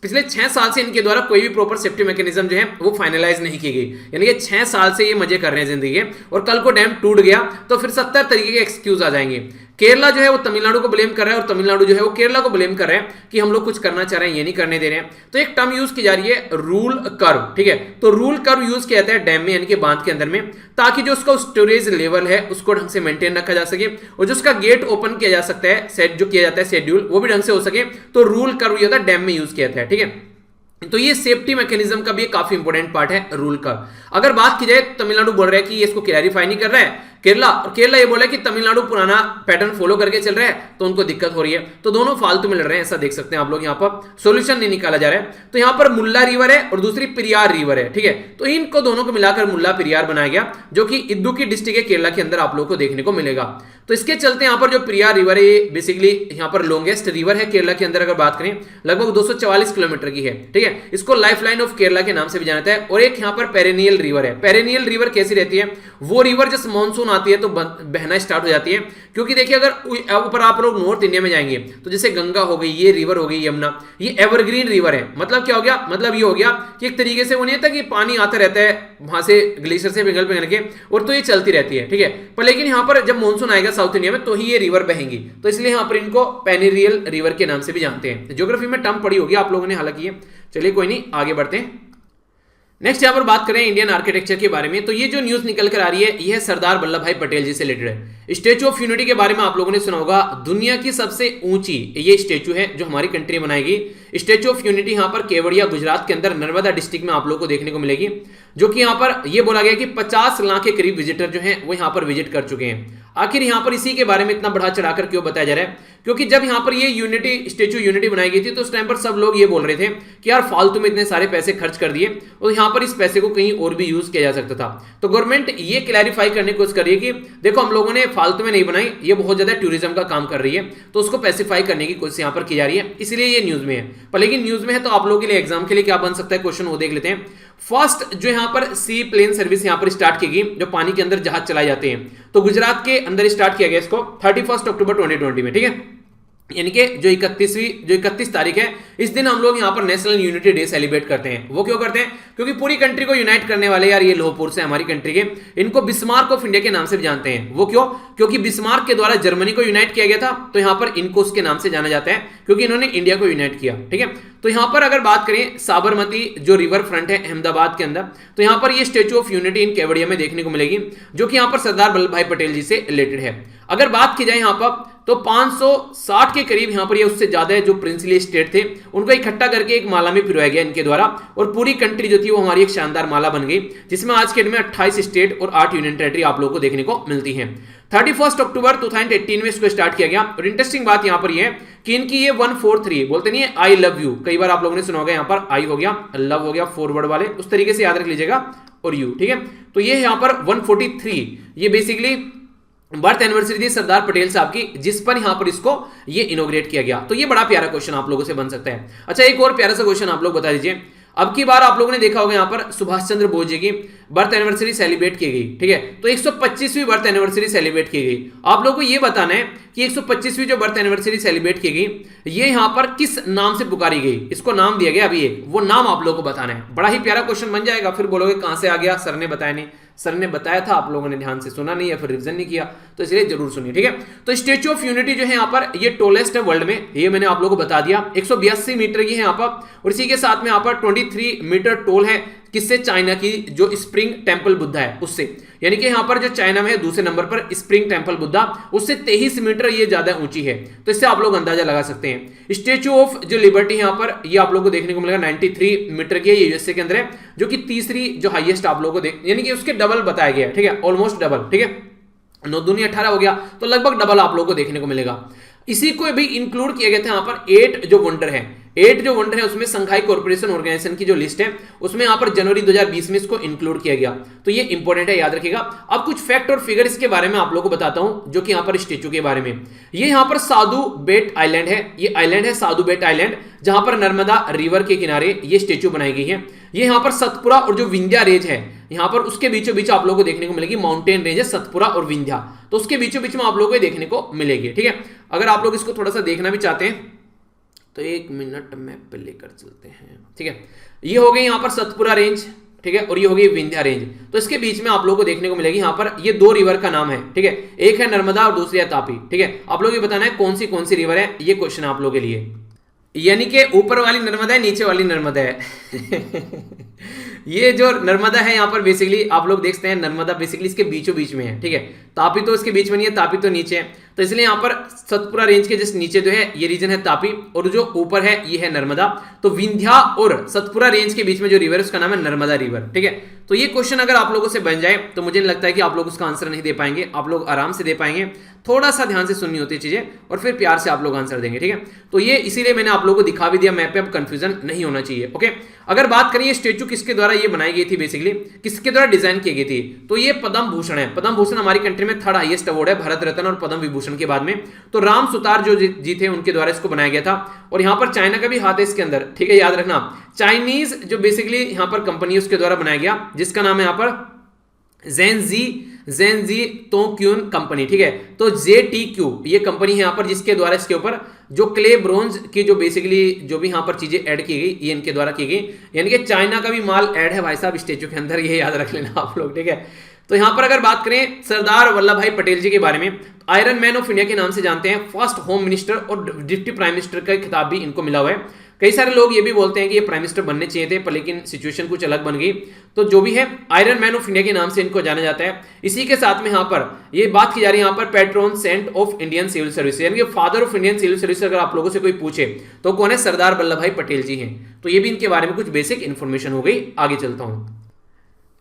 पिछले 6 साल से इनके द्वारा कोई भी प्रॉपर सेफ्टी मैकेनिज्म जो है वो फाइनलाइज नहीं की गई, यानी कि 6 साल से ये मजे कर रहे हैं जिंदगी के, और कल को डैम टूट गया तो फिर 70 तरीके के एक्सक्यूज आ जाएंगे। केरला जो है वो तमिलनाडु को ब्लेम कर रहा है, और तमिलनाडु जो है वो केरला को ब्लेम कर रहे हैं कि हम लोग कुछ करना चाह रहे हैं, ये नहीं करने दे रहे हैं। तो एक टर्म यूज की जा रही है रूल कर्व, ठीक है। तो रूल कर्व यूज किया जाता है डैम में, यानी कि बांध के अंदर में, ताकि जो उसका स्टोरेज लेवल है उसको ढंग से मेंटेन रखा जा सके, और जो उसका गेट ओपन किया जा सकता है, सेट जो किया जाता है शेड्यूल, वो भी ढंग से हो सके। तो रूल कर्व ये होता है डैम में यूज किया जाता है, ठीक है। तो ये सेफ्टी मैकेनिज्म का भी एक काफी इंपॉर्टेंट पार्ट है रूल का। अगर बात की जाए तमिलनाडु बोल रहा है कि ये इसको क्लैरिफाई नहीं कर रहा है केरला, और केरला ये बोला है कि तमिलनाडु पुराना पैटर्न फॉलो करके चल रहा है तो उनको दिक्कत हो रही है। तो दोनों फालतू में लड़ रहे हैं, ऐसा देख सकते हैं आप लोग, यहाँ पर सोल्यूशन नहीं निकाला जा रहा है। तो यहाँ पर मुल्ला रिवर है और दूसरी पेरियार रिवर है, ठीक है। तो इनको दोनों को मिलाकर मुल्ला पेरियार बनाया गया, जो कि इदुक्की डिस्ट्रिक्ट है केरला के अंदर आप लोग को देखने को मिलेगा। तो इसके चलते यहाँ पर जो पेरियार रिवर है ये बेसिकली यहाँ पर लॉन्गेस्ट रिवर है केरला के अंदर। अगर बात करें लगभग 244 किलोमीटर की है, ठीक है। इसको लाइफ लाइन ऑफ केरला के नाम से भी जाना जाता है। और एक यहाँ पर पेरेनियल रिवर है। पेरेनियल रिवर कैसी रहती है, वो रिवर जब मानसून आती है तो बहना स्टार्ट हो जाती है, क्योंकि देखिए अगर ऊपर आप लोग नॉर्थ इंडिया में जाएंगे तो जैसे गंगा हो गई, ये रिवर हो गई यमुना, ये एवरग्रीन रिवर है। मतलब क्या हो गया, मतलब ये हो गया कि एक तरीके से वो नहीं था कि पानी आता रहता है वहां से ग्लेशियर से पिघल पिघल के, और तो ये चलती रहती है, ठीक है। पर लेकिन यहाँ पर जब मानसून आएगा साउथ इंडिया में तो ही ये रिवर बहेंगी, तो इसलिए यहाँ पर इनको पेरेनियल रिवर के नाम से भी जानते हैं। ज्योग्राफी में टर्म पढ़ी होगी आप लोगों ने हालांकि। चलिए कोई नहीं, आगे बढ़ते हैं। नेक्स्ट यहाँ पर बात करें इंडियन आर्किटेक्चर के बारे में, तो ये जो न्यूज निकल कर आ रही है यह सरदार वल्लभ भाई पटेल जी से रिलेटेड है। स्टैचू ऑफ यूनिटी के बारे में आप लोगों ने सुना होगा, दुनिया की सबसे ऊंची ये स्टैचू है जो हमारी कंट्री बनाएगी। स्टैचू ऑफ यूनिटी यहाँ पर केवड़िया गुजरात के अंदर नर्मदा डिस्ट्रिक्ट में आप लोग को देखने को मिलेगी, जो कि यहाँ पर यह बोला गया कि 50 लाख के करीब विजिटर जो है वो यहाँ पर विजिट कर चुके हैं। आखिर यहाँ पर इसी के बारे में इतना बढ़ा चढ़ाकर क्यों बताया जा रहा है, क्योंकि जब यहाँ पर ये यूनिटी स्टैचू यूनिटी बनाई गई थी तो उस टाइम पर सब लोग ये बोल रहे थे कि यार फालतू में इतने सारे पैसे खर्च कर दिए और यहाँ पर इस पैसे को कहीं और भी यूज किया जा सकता था। तो गवर्नमेंट ये क्लैरिफाई करने की कोशिश कर रही है कि देखो हम लोगों ने फालतू में नहीं बनाई, ये बहुत ज्यादा टूरिज्म का काम कर रही है, तो उसको पैसिफाई करने की कोशिश यहाँ पर की जा रही है, इसलिए ये न्यूज में है। पर लेकिन न्यूज में है तो आप लोगों के लिए एग्जाम के लिए क्या बन सकता है क्वेश्चन, वो देख लेते हैं। फर्स्ट जो यहाँ पर सी प्लेन सर्विस यहाँ पर स्टार्ट की गई, जो पानी के अंदर जहाज चलाए जाते हैं, तो गुजरात के अंदर स्टार्ट किया गया इसको 31 अक्टूबर 2020 में, ठीक है। यानी कि जो 31 तारीख है, इस दिन हम लोग यहाँ पर नेशनल यूनिटी डे सेलिब्रेट करते हैं। वो क्यों करते हैं, क्योंकि पूरी कंट्री को यूनाइट करने वाले यार ये लोहपुर से हमारी कंट्री के, इनको बिस्मार्क ऑफ इंडिया के नाम से भी जानते हैं। वो क्यों, क्योंकि बिस्मार्क के द्वारा जर्मनी को यूनाइट किया गया था, तो यहाँ पर इनको उसके नाम से जाना जाता है क्योंकि इन्होंने इंडिया को यूनाइट किया, ठीक है। तो यहाँ पर अगर बात करें साबरमती जो रिवर फ्रंट है अहमदाबाद के अंदर, तो यहाँ पर ये statue of unity in Kevadia में देखने को मिलेगी, जो कि यहाँ पर सरदार वल्लभ भाई पटेल जी से रिलेटेड है। अगर बात की जाए यहाँ पर तो 560 के करीब यहाँ पर ये उससे ज्यादा है जो प्रिंसली स्टेट थे, उनको इकट्ठा करके एक माला में पिरोया गया इनके द्वारा, और पूरी कंट्री जो थी वो हमारी एक शानदार माला बन गई, जिसमें आज के दिन में 28 स्टेट और 8 यूनियन टेरिटरी आप लोगों को देखने को मिलती है। 31 अक्टूबर 2018 में इसको स्टार्ट किया गया। और इंटरेस्टिंग बात यहाँ पर ये है कि इनकी ये 143 बोलते नहीं है आई लव यू, कई बार आप लोगों ने सुना होगा, यहाँ पर आई हो गया, लव हो गया, फॉरवर्ड वाले उस तरीके से याद रख लीजिएगा, और यू, ठीक है। तो ये यहाँ पर 143 ये बेसिकली बर्थ एनिवर्सरी थी सरदार पटेल साहब की, जिस पर यहां पर इसको ये इनोग्रेट किया गया। तो ये बड़ा प्यारा क्वेश्चन आप लोगों से बन सकता है। अच्छा एक और प्यारा सा क्वेश्चन आप लोग बता दीजिए, अब की बार आप लोगों ने देखा होगा यहाँ पर सुभाष चंद्र बोस जी की बर्थ एनिवर्सरी सेलिब्रेट की गई, ठीक है, तो 125वीं बर्थ एनिवर्सरी सेलिब्रेट की गई। आप लोगों को ये बताना है कि 125वीं जो बर्थ एनिवर्सरी सेलिब्रेट की गई ये यहाँ पर किस नाम से पुकारी गई, इसको नाम दिया गया अभी एक, वो नाम आप लोगों को बताना है। बड़ा ही प्यारा क्वेश्चन बन जाएगा, फिर बोलोगे कहां से आ गया, सर ने बताया नहीं। सर ने बताया था, आप लोगों ने ध्यान से सुना नहीं या फिर रिवीजन नहीं किया, तो इसलिए जरूर सुनिए, ठीक है। तो स्टेच्यू ऑफ यूनिटी जो है यहाँ पर ये टोलेस्ट है वर्ल्ड में, ये मैंने आप लोगों को बता दिया, 182 मीटर की है यहाँ पर, और इसी के साथ में यहाँ पर 23 मीटर टोल है, किससे, चाइना की जो स्प्रिंग टेंपल बुद्धा है उससे, यानी कि यहां पर जो चाइना में है दूसरे नंबर पर स्प्रिंग टेंपल बुद्धा, उससे 23 मीटर ये ज्यादा ऊंची है, तो इससे आप लोग अंदाजा लगा सकते हैं। स्टेच्यू ऑफ जो लिबर्टी है यहां पर, ये आप लोग को देखने को मिलेगा 93 मीटर की है, ये यूएसए के अंदर है, जो कि तीसरी जो हाईएस्ट आप लोगों को देख, यानी कि उसके डबल बताया गया है, ठीक है, ऑलमोस्ट डबल, ठीक है, 9 दूनी 18 हो गया, तो लगभग डबल आप लोगों को देखने को मिलेगा। इसी को भी इंक्लूड किया गया था यहाँ पर 8 जो वंडर है, 8 जो वंडर है उसमें संघाई कॉर्पोरेशन ऑर्गेनाइजेशन की जो लिस्ट है उसमें यहाँ पर जनवरी 2020 में इसको इंक्लूड किया गया, तो ये इंपॉर्टेंट है, याद रखिएगा। अब कुछ फैक्ट और फिगर इसके बारे में आप लोगों को बताता हूं, जो कि यहाँ पर स्टेच्यू के बारे में, ये यहाँ पर साधु बेट आइलैंड है, ये आइलैंड है साधु बेट आइलैंड, जहां पर नर्मदा रिवर के किनारे ये स्टेच्यू बनाई गई है। ये यहाँ पर सतपुरा और जो विंध्या रेंज है यहाँ पर उसके बीचों बीच आप लोगों को देखने को मिलेगी, माउंटेन रेंज है सतपुरा और विंध्या, तो उसके बीचों बीच में आप लोगों को देखने को मिलेगी, ठीक है। अगर आप लोग इसको थोड़ा सा देखना भी चाहते हैं तो 1 मिनट मैप पे लेकर चलते हैं, ठीक है। ये हो गई यहाँ पर सतपुरा रेंज, ठीक है, और ये हो गई विंध्या रेंज, तो इसके बीच में आप लोगों को देखने को मिलेगी यहाँ पर ये 2 रिवर का नाम है, ठीक है, एक है नर्मदा और दूसरी है तापी, ठीक है। आप लोग ये बताना है कौन सी रिवर है, ये क्वेश्चन आप लोगों के लिए, यानी कि ऊपर वाली नर्मदा है नीचे वाली नर्मदा है ये जो नर्मदा है यहाँ पर बेसिकली आप लोग देखते हैं, नर्मदा बेसिकली इसके बीचों बीच में है, ठीक है, तापी तो इसके बीच में नहीं है, तापी तो नीचे है, तो इसलिए यहाँ पर सतपुरा रेंज के जस्ट नीचे जो है ये रीजन है तापी, और जो ऊपर है ये है नर्मदा, तो विंध्या और सतपुरा रेंज के बीच में जो रिवर है उसका नाम है नर्मदा रिवर, ठीक है। तो ये क्वेश्चन अगर आप लोगों से बन जाए तो मुझे लगता है कि आप लोग उसका आंसर नहीं दे पाएंगे, आप लोग आराम से दे पाएंगे, थोड़ा सा ध्यान से सुननी होती है चीजें और फिर प्यार से आप लोग आंसर देंगे, ठीक है। तो ये इसीलिए मैंने आप लोगों को दिखा भी दिया मैप पे, अब कंफ्यूजन नहीं होना चाहिए, ओके। अगर बात करें स्टेच्यू किसके द्वारा ये बनाई गई थी, बेसिकली किसके द्वारा डिजाइन की गई थी, तो ये पद्म भूषण है। पद्म भूषण हमारी कंट्री में 3rd हाईएस्ट अवार्ड है, भारत रत्न और पद्म विभूषण के बाद में, तो राम सुतार जो जी थे उनके द्वारा इसको बनाया गया था, और यहाँ पर चाइना का भी हाथ है इसके अंदर, ठीक है, याद रखना। चाइनीज जो बेसिकली यहाँ पर कंपनी उसके द्वारा बनाया गया, जिसका नाम है यहाँ पर जेनजी तोक्यून कंपनी, ठीक है, तो JTQ ये कंपनी है यहाँ पर, जिसके द्वारा इसके ऊपर जो क्ले ब्रोंज की जो बेसिकली जो भी यहाँ पर चीजें ऐड की गई ये इनके द्वारा की गई, यानी कि चाइना का भी माल ऐड है भाई साहब स्टेच्यू के अंदर, ये याद रख लेना आप लोग, ठीक है। तो यहां पर अगर बात करें सरदार वल्लभ भाई पटेल जी के बारे में, आयरन मैन ऑफ इंडिया के नाम से जानते हैं, फर्स्ट होम मिनिस्टर और डिप्टी प्राइम मिनिस्टर का खिताब भी इनको मिला हुआ है। कई सारे लोग ये भी बोलते हैं कि ये प्राइम मिनिस्टर बनने चाहिए थे, पर लेकिन सिचुएशन कुछ अलग बन गई, तो जो भी है आयरन मैन ऑफ इंडिया के नाम से इनको जाना जाता है। इसी के साथ में यहाँ पर ये बात की जा रही है यहाँ पर patron saint of Indian civil service, यानी कि father of Indian civil service अगर आप लोगों से कोई पूछे तो कौन है, सरदार वल्लभ भाई पटेल जी हैं। तो ये भी इनके बारे में कुछ बेसिक इंफॉर्मेशन हो गई। आगे चलता हूं,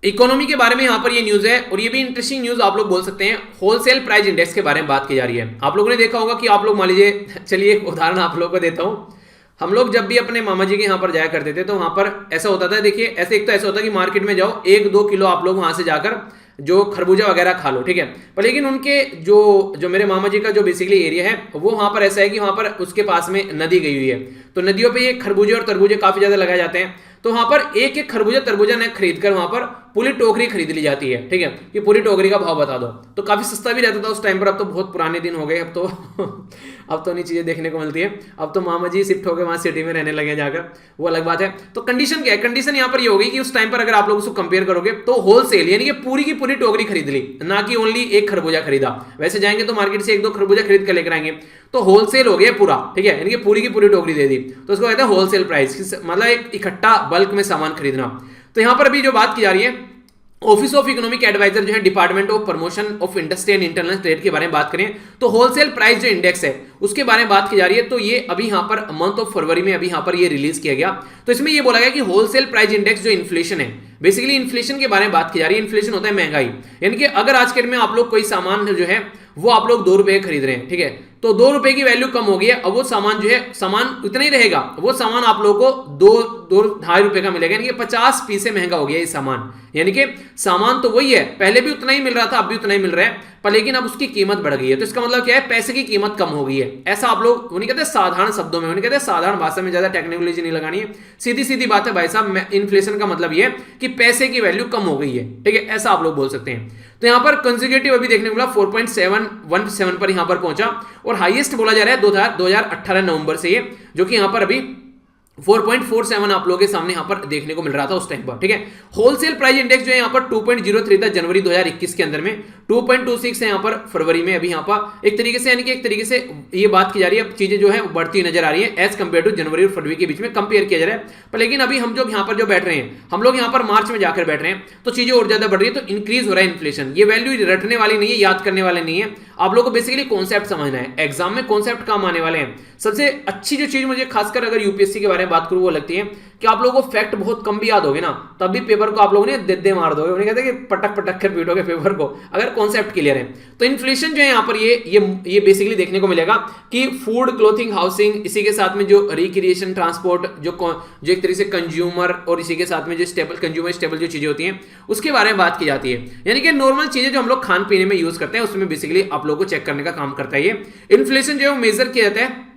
इकोनॉमी के बारे में यहाँ पर ये न्यूज है, और ये भी इंटरेस्टिंग न्यूज आप लोग बोल सकते हैं। होलसेल प्राइस इंडेक्स के बारे में बात की जा रही है। आप लोगों ने देखा होगा कि आप लोग मान लीजिए, चलिए एक उदाहरण आप लोगों को देता हूँ, हम लोग जब भी अपने मामा जी के यहाँ पर जाया करते थे तो वहां पर ऐसा होता था, देखिए ऐसे एक तो ऐसा होता है कि मार्केट में जाओ 1-2 किलो आप लोग वहां से जाकर जो खरबूजा वगैरह खा लो, ठीक है, पर लेकिन उनके जो मेरे मामा जी का जो बेसिकली एरिया है वो वहां पर ऐसा है कि वहां पर उसके पास में नदी गई हुई है, तो नदियों पे ये खरबूजे और तरबूजे काफी ज्यादा लगाए जाते हैं, तो वहां पर एक एक खरबूजा तरबूजा न खरीद कर वहां पर पूरी टोकरी खरीद ली जाती है, ठीक है, कि पूरी टोकरी का भाव बता दो, तो काफी सस्ता भी रहता था उस टाइम पर। अब तो बहुत पुराने दिन हो गए, अब तो नहीं चीजें देखने को मिलती है, अब तो मामा जी शिफ्ट होकर वहां सिटी में रहने लगे जाकर, वो अलग बात है। तो कंडीशन क्या है, कंडीशन यहाँ पर ये होगी कि उस टाइम पर अगर आप लोग उसको कंपेयर करोगे तो होलसेल यानी कि पूरी की पूरी टोकरी खरीद ली, ना कि ओनली एक खरबूजा खरीदा। वैसे जाएंगे तो मार्केट से 1-2 खरबूजा खरीद कर लेकर आएंगे, तो होलसेल हो गया पूरा, ठीक है, यानी कि पूरी की पूरी टोकरी दे दी, तो उसको कहते हैं होलसेल प्राइस, मतलब एक इकट्ठा बल्क में सामान खरीदना। तो यहां पर अभी जो बात की जा रही है, ऑफिस ऑफ इकोनॉमिक एडवाइजर जो है department of promotion of industry and international trade के बारे में बात करें तो होलसेल प्राइस जो इंडेक्स है उसके बारे में बात की जा रही है। तो ये अभी यहां पर मंथ ऑफ फरवरी में अभी यहां पर ये रिलीज किया गया, तो इसमें ये बोला गया कि होलसेल प्राइस इंडेक्स जो इन्फ्लेशन है, बेसिकली इन्फ्लेशन के बारे में बात की जा रही है। इन्फ्लेशन होता है महंगाई, यानी कि अगर आज के डेट में आप लोग कोई सामान जो है वो आप लोग 2 रुपए खरीद रहे हैं, ठीक है, तो 2 रुपए की वैल्यू कम हो गई है। अब वो सामान जो है, सामान उतना ही रहेगा, वो सामान आप लोगों को 2-2.5 रुपए का मिलेगा, यानी कि 50 पैसे महंगा हो गया ये सामान। यानी कि सामान तो वही है, पहले भी उतना ही मिल रहा था, अब भी उतना ही मिल रहा है, पर लेकिन अब उसकी कीमत बढ़ गई है। तो इसका मतलब क्या है, पैसे की कीमत कम हो गई है। ऐसा आप लोग, उन्हें कहते हैं साधारण शब्दों में, उन्हें कहते हैं साधारण भाषा में, ज्यादा टेक्नोलॉजी नहीं लगानी है, सीधी सीधी बात है भाई साहब। इन्फ्लेशन का मतलब ये है कि पैसे की वैल्यू कम हो गई है, ठीक है, ऐसा आप लोग बोल सकते हैं। तो यहां पर कंसेक्यूटिव अभी देखने को मिला 4.717 पर यहां पर पहुंचा, और हाईएस्ट बोला जा रहा है 2018 नवंबर से ये, जो कि यहां पर अभी 4.47 आप लोगों के सामने यहां पर देखने को मिल रहा था उस टाइम पर, ठीक है। होलसेल प्राइस इंडेक्स जो है यहां पर 2.03 था जनवरी 2021 के अंदर में, 2.26 है यहां पर फरवरी में अभी यहां पर। एक तरीके से, यानी कि एक तरीके से ये बात की जा रही है, चीजें जो है बढ़ती नजर आ रही है एज कंपेयर टू जनवरी और फरवरी के बीच में कंपेयर किया जा रहा है। पर लेकिन अभी हम जो यहां पर जो बैठ रहे हैं, हम लोग यहां पर मार्च में जाकर बैठ रहे हैं, तो चीजें और ज्यादा बढ़ रही है, तो इंक्रीज हो रहा है इन्फ्लेशन। ये वैल्यू रटने वाली नहीं है, याद करने वाले नहीं है, आप लोगों को बेसिकली कॉन्सेप्ट समझना है। एग्जाम में कॉन्सेप्ट काम आने वाले हैं। सबसे अच्छी जो चीज मुझे खासकर अगर यूपीएससी के बारे में बात करूं वो लगती है कि आप लोगों को फैक्ट बहुत कम भी याद होगे ना, तब भी पेपर को आप लोगों ने दे मार दोगे। उन्हें कहते हैं कि पटक पटक कर पीटोगे पेपर को, अगर कॉन्सेप्ट क्लियर है। तो इन्फ्लेशन जो है यहाँ पर ये बेसिकली देखने को मिलेगा कि फूड, क्लोथिंग, हाउसिंग, इसी के साथ में जो रिक्रिएशन, ट्रांसपोर्ट, जो एक तरीके से कंज्यूमर, और इसी के साथ में जो स्टेबल कंज्यूमर स्टेबल जो चीजें होती हैं उसके बारे में बात की जाती है। यानी कि नॉर्मल चीजें जो हम लोग खान पीने में यूज करते हैं उसमें बेसिकली आप लोगों को चेक करने का काम करता है ये। इन्फ्लेशन जो है वो मेजर किया जाता है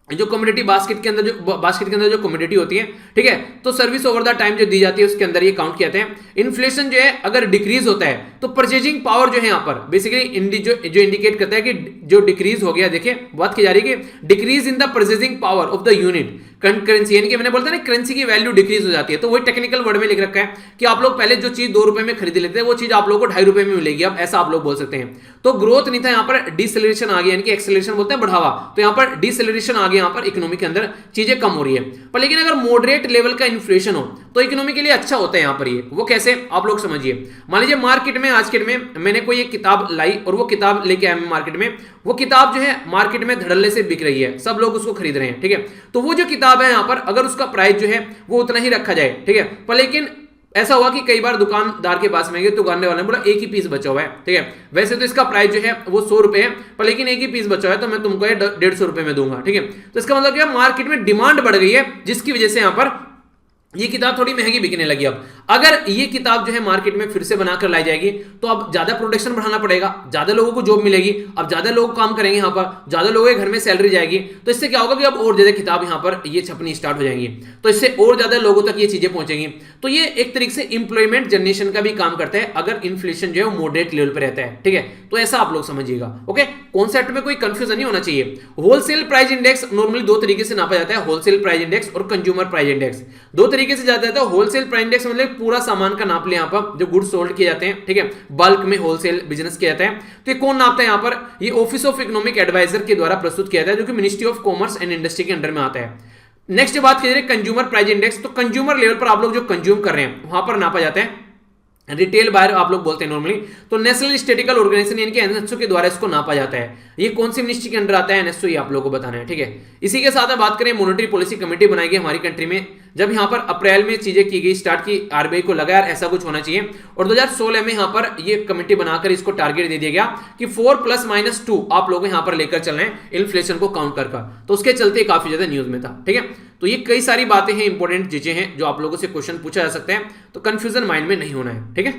जो कमोडिटी बास्केट के अंदर जो कमोडिटी होती है, ठीक है, तो सर्विस ओवर द टाइम जो दी जाती है उसके अंदर ये काउंट किया जाता है। इन्फ्लेशन जो है अगर डिक्रीज होता है तो परचेजिंग पावर जो है यहाँ पर बेसिकली जो इंडिकेट करता है कि जो डिक्रीज हो गया, देखिए बात की जा रही है कि decrease in the purchasing power of the unit currency, यानी कि मैंने बोलता है ना करेंसी की वैल्यू डिक्रीज हो जाती है। तो वही टेक्निकल वर्ड में लिख रखा है कि आप लोग पहले जो चीज 2 रुपए में खरीद लेते हैं वो चीज आप लोगों को 2.5 रुपए में मिलेगी, अब ऐसा आप लोग बोल सकते हैं। तो ग्रोथ नहीं था, यहाँ पर डिसेलरेशन आ गया, यानी कि एक्सेलरेशन बोलते हैं बढ़ावा, तो यहाँ पर डिसेलरेशन आ गया, यहाँ पर इकोनॉमी के अंदर चीजें कम हो रही है। पर लेकिन अगर मॉडरेट लेवल का इन्फ्लेशन हो तो इकोनॉमी के लिए अच्छा होता है यहाँ पर। ये वो कैसे आप लोग समझिए, मान लीजिए मार्केट में आज के डेट में मैंने कोई एक किताब लाई और वो किताब लेके आया मैं मार्केट में, वो किताब जो है मार्केट में धड़ल्ले से बिक रही है, सब लोग उसको खरीद रहे हैं, ठीक है। तो वो जो किताब है यहाँ पर अगर उसका प्राइस जो है वो उतना ही रखा जाए, ठीक है, पर लेकिन ऐसा हुआ कि कई बार दुकानदार के पास में गए, दुकानदार वाले ने बोला एक ही पीस बचा हुआ है, ठीक है, वैसे तो इसका प्राइस जो है वो 100 रुपए है, पर लेकिन एक ही पीस बचा हुआ है तो मैं तुमको 150 रुपए में दूंगा, ठीक है। तो इसका मतलब क्या, मार्केट में डिमांड बढ़ गई है जिसकी वजह से यहाँ पर ये किताब थोड़ी महंगी बिकने लगी। अब अगर ये किताब जो है मार्केट में फिर से बनाकर लाई जाएगी तो अब ज्यादा प्रोडक्शन बढ़ाना पड़ेगा, ज्यादा लोगों को जॉब मिलेगी, अब ज्यादा लोग काम करेंगे, यहाँ पर ज्यादा लोगों के घर में सैलरी जाएगी, तो इससे क्या होगा कि अब और ज्यादा किताब यहाँ पर ये छपनी स्टार्ट हो जाएंगी, तो इससे और ज्यादा लोगों तक ये चीजें पहुंचेंगी। तो ये एक तरीके से इंप्लॉयमेंट जनरेशन का भी काम करता है अगर इन्फ्लेशन जो है वो मॉडरेट लेवल पर रहता है, ठीक है। तो ऐसा आप लोग समझिएगा, ओके। कॉन्सेप्ट में कोई कंफ्यूजन नहीं होना चाहिए। होलसेल प्राइस इंडेक्स नॉर्मली 2 तरीके से नापा जाता है, होलसेल प्राइस इंडेक्स और कंज्यूमर प्राइस इंडेक्स। 2 तरीके से जाता है। होलसेल प्राइस इंडेक्स मतलब पूरा सामान का नाप ले, यहाँ पर जो गुड्स सोल्ड किए जाते हैं, ठीक है, बल्क में होलसेल बिजनेस किया जाता है। तो ये कौन नापता है यहाँ पर, ये ऑफिस ऑफ इकोनॉमिक एडवाइजर के द्वारा प्रस्तुत किया जाता है, जो कि ministry of commerce and industry के अंडर में आता है। नेक्स्ट बात की जाए कंज्यूमर प्राइस इंडेक्स, तो कंज्यूमर लेवल पर आप लोग जो कंज्यूम कर रहे हैं वहां पर नापा जाता है, रिटेल बायर आप लोग बोलते हैं नॉर्मली, तो नेशनल स्टैटिस्टिकल ऑर्गेनाइजेशन यानी कि एनएसओ के द्वारा इसको नापा जाता है। ये कौन सी मिनिस्ट्री के अंडर आता है एनएसओ, ये आप लोगों को बताना है, ठीक है। इसी के साथ बात करें मॉनेटरी पॉलिसी कमेटी बनाई गई हमारी कंट्री में, जब यहाँ पर अप्रैल में चीजें की गई स्टार्ट की, आरबीआई को लगा यार ऐसा कुछ होना चाहिए, और 2016 में यहाँ पर ये कमेटी बनाकर इसको टारगेट दे दिया गया कि 4+-2 आप लोग यहाँ पर लेकर चल रहे हैं इन्फ्लेशन को काउंट कर, तो उसके चलते काफी ज्यादा न्यूज में था, ठीक है। तो ये कई सारी बातें हैं, इंपॉर्टेंट चीजें हैं जो आप लोगों से क्वेश्चन पूछा जा सकते हैं, तो कंफ्यूजन माइंड में नहीं होना है, ठीक है।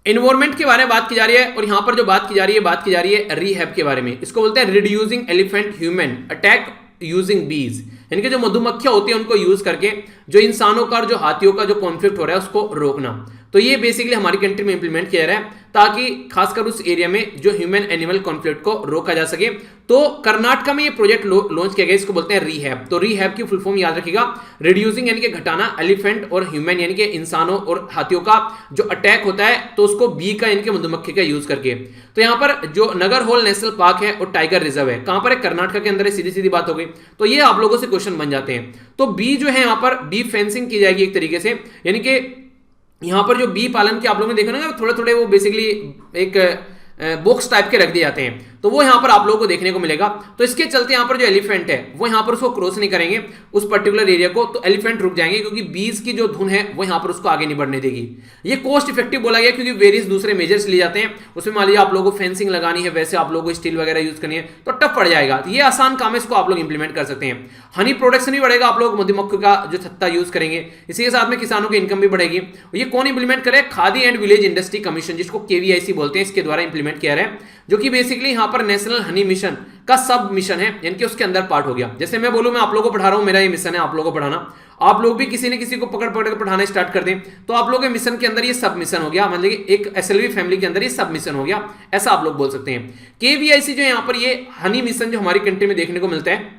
एनवायरमेंट के बारे में बात की जा रही है, और यहां पर जो बात की जा रही है रीहैब के बारे में। इसको बोलते हैं reducing elephant human attack using बीज, यानी कि जो मधुमक्खियां होती हैं उनको यूज करके जो इंसानों का और जो हाथियों का जो कॉन्फ्लिक्ट हो रहा है उसको रोकना। तो ये बेसिकली हमारी कंट्री में इंप्लीमेंट किया जा रहा है ताकि खासकर उस एरिया में जो ह्यूमन एनिमल कॉन्फ्लिक्ट को रोका जा सके। तो कर्नाटका में ये प्रोजेक्ट लॉन्च किया गया, इसको बोलते हैं रीहैब। तो रीहैब की फुल फॉर्म याद रखिएगा, रिड्यूसिंग यानी कि घटाना, एलिफेंट और ह्यूमन यानी कि इंसानों और हाथियों का जो अटैक होता है तो उसको बी का यानी कि मधुमक्खी का यूज करके। तो यहाँ पर जो नगरहोल नेशनल पार्क है और टाइगर रिजर्व है, कहां पर है, कर्नाटका के अंदर है, सीधी सीधी बात हो गई। तो ये आप लोगों से क्वेश्चन बन जाते हैं। तो बी जो है यहाँ पर बी फेंसिंग की जाएगी एक तरीके से, यानी कि यहां पर जो बी पालन के आप लोगों ने देखा ना थोड़े थोड़े वो बेसिकली एक बॉक्स टाइप के रख दिए जाते हैं। तो वो यहाँ पर आप लोगों को देखने को मिलेगा। तो इसके चलते यहाँ पर जो एलिफेंट है वो यहाँ पर उसको क्रॉस नहीं करेंगे उस पर्टिकुलर एरिया को, तो एलिफेंट रुक जाएंगे क्योंकि बीज की जो धुन है वो यहाँ पर उसको आगे नहीं बढ़ने देगी। ये कॉस्ट इफेक्टिव बोला गया क्योंकि वेरियस दूसरे मेजर्स लिए जाते हैं, उसमें मान लीजिए आप लोगों को फेंसिंग लगानी है, वैसे आप लोगों को स्टील वगैरह यूज करनी है तो टफ पड़ जाएगा। तो ये आसान काम है, इसको आप लोग इंप्लीमेंट कर सकते हैं। हनी प्रोडक्शन भी बढ़ेगा, आप लोग मधुमक्खी का जो छत्ता यूज करेंगे, इसी के साथ में किसानों की इनकम भी बढ़ेगी। ये कौन इंप्लीमेंट करे? Khadi and village industry commission, जिसको केवीआईसी बोलते हैं, इसके द्वारा इंप्लीमेंट किया है, जो कि बेसिकली यहाँ पर नेशनल हनी मिशन का सब मिशन है, यानी कि उसके अंदर पार्ट हो गया। जैसे मैं बोलूं मैं आप लोगों को पढ़ा रहा हूं, मेरा ये मिशन है आप लोगों को पढ़ाना, आप लोग भी किसी न किसी को पकड़ पकड़ कर पढ़ाना स्टार्ट कर दें तो आप लोगों के मिशन के अंदर ये सब मिशन हो गया, मतलब कि एक एसएलवी फैमिली के अंदर ये सब मिशन हो गया, ऐसा आप लोग बोल सकते हैं। केवीआईसी जो यहाँ पर ये हनी मिशन जो हमारी कंट्री में देखने को मिलता है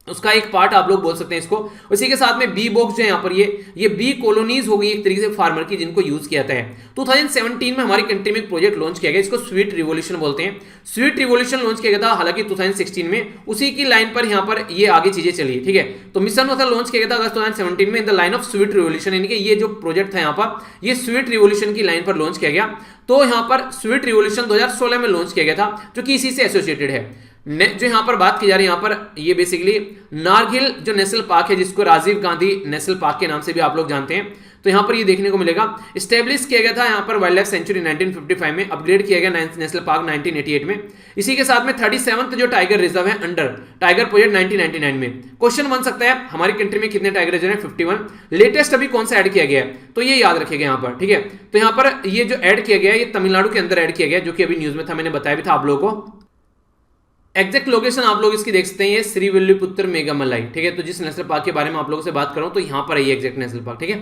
उसका एक पार्ट आप लोग बोल सकते हैं इसको। उसी के साथ में बी बॉक्स जो है यहाँ पर ये बी कॉलोनीज हो गई एक तरीके से फार्मर की, जिनको यूज किया जाता है। 2017 में हमारी कंट्री में एक प्रोजेक्ट लॉन्च किया गया, इसको स्वीट रिवॉल्यूशन बोलते हैं। स्वीट रिवॉल्यूशन लॉन्च किया गया था हालांकि 2016 में, उसी की लाइन पर यहाँ पर ये आगे चीजें चली, ठीक है। तो मिशन मतलब लॉन्च किया गया था अगस्त 2017 में in the line of sweet revolution, यानी कि ये जो प्रोजेक्ट था यहाँ पर ये स्वीट रिवॉल्यूशन की लाइन पर लॉन्च किया गया। तो यहाँ पर स्वीट रिवॉल्यूशन 2016 में लॉन्च किया गया था, जो कि इसी से एसोसिएटेड है। जो यहाँ पर बात की जा रही है, यहाँ पर ये बेसिकली नारगिल जो नेशनल पार्क है, जिसको राजीव गांधी नेशनल पार्क के नाम से भी आप लोग जानते हैं, तो यहाँ पर ये देखने को मिलेगा। स्टेब्लिश किया गया था यहाँ पर वाइल्ड लाइफ सेंचुरी 1955 में, अपग्रेड किया गया नेशनल पार्क 1988 में। इसी के साथ में 37th जो टाइगर रिजर्व है अंडर टाइगर प्रोजेक्ट 1999 में। क्वेश्चन बन सकता है हमारी कंट्री में कितने टाइगर रिजर्व है? 51। लेटेस्ट अभी कौन सा ऐड किया गया है तो ये याद रखिएगा यहाँ पर, ठीक है। तो यहाँ पर ये जो ऐड किया गया है ये तमिलनाडु के अंदर ऐड किया गया, जो कि अभी न्यूज में था, मैंने बताया भी था आप लोगों को। एग्जैक्ट लोकेशन आप लोग इसकी देख सकते हैं, ये श्रीविल्लीपुत्र मेघामलाई, ठीक है। तो जिस नेशनल पार्क के बारे में आप लोगों से बात करूं तो यहाँ पर है ये एग्जैक्ट नेशनल पार्क, ठीक है।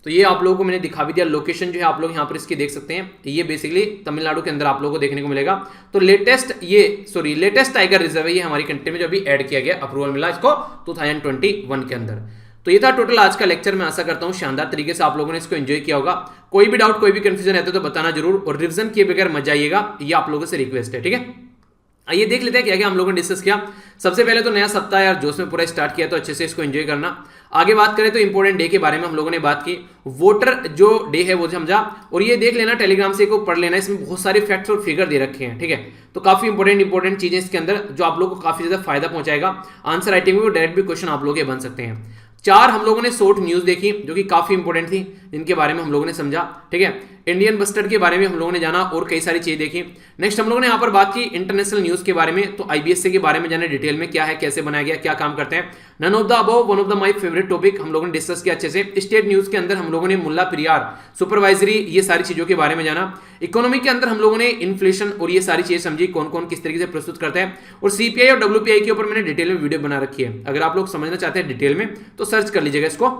तो ये आप लोगों को मैंने दिखा भी दिया, लोकेशन जो है आप लोग यहाँ पर इसकी देख सकते हैं, ये बेसिकली तमिलनाडु के अंदर आप लोगों को देखने को मिलेगा। तो लेटेस्ट टाइगर रिजर्व है ये हमारी कंट्री में जो अभी ऐड किया गया, अप्रूवल मिला इसको 2021 के अंदर। तो ये था टोटल आज का लेक्चर। मैं आशा करता हूँ शानदार तरीके से आप लोगों ने इसको एंजॉय किया होगा। कोई भी डाउट कोई भी कंफ्यूजन रहता है तो बताना जरूर, और रिविजन किए बगैर मत जाइएगा, ये आप लोगों से रिक्वेस्ट है, ठीक है। आइए देख लेते हैं क्या क्या हम लोगों ने डिस्कस किया। सबसे पहले तो नया सप्ताह यार जोश में पूरा स्टार्ट किया, तो अच्छे से इसको एंजॉय करना। आगे बात करें तो इंपॉर्टेंट डे के बारे में हम लोगों ने बात की, वोटर जो डे है वो समझा, और ये देख लेना टेलीग्राम से को पढ़ लेना, इसमें बहुत सारे फैक्ट्स और फिगर दे रखे हैं, ठीक है। तो काफी इंपॉर्टेंट चीजें इसके अंदर जो आप लोगों को काफी ज्यादा फायदा पहुंचाएगा। आंसर राइटिंग में डायरेक्ट भी क्वेश्चन आप लोग के बन सकते हैं। 4 हम लोगों ने शॉर्ट न्यूज देखी जो कि काफी इंपॉर्टेंट थी, जिनके बारे में हम लोगों ने समझा, ठीक है। इंडियन बस्टर्ड के बारे में हम लोगों ने जाना और कई सारी चीजें देखी। नेक्स्ट हम लोगों ने यहाँ पर बात की इंटरनेशनल न्यूज के बारे में, तो आईबीएससी के बारे में जाना डिटेल में, क्या है, कैसे बनाया गया, क्या काम करते हैं। None of the above, one of the my favourite topic हम लोगों ने डिस्कस किया अच्छे से। स्टेट न्यूज के अंदर हम लोगों ने मुल्ला पेरियार सुपरवाइजरी, ये सारी चीजों के बारे में जाना। इकोनॉमी के अंदर हम लोगों ने इन्फ्लेशन और ये सारी चीजें समझी, कौन कौन किस तरीके से प्रस्तुत करता है। और सीपीआई और डब्ल्यूपीआई के ऊपर मैंने डिटेल में वीडियो बना रखी है, अगर आप लोग समझना चाहते हैं डिटेल में तो सर्च कर लीजिएगा इसको,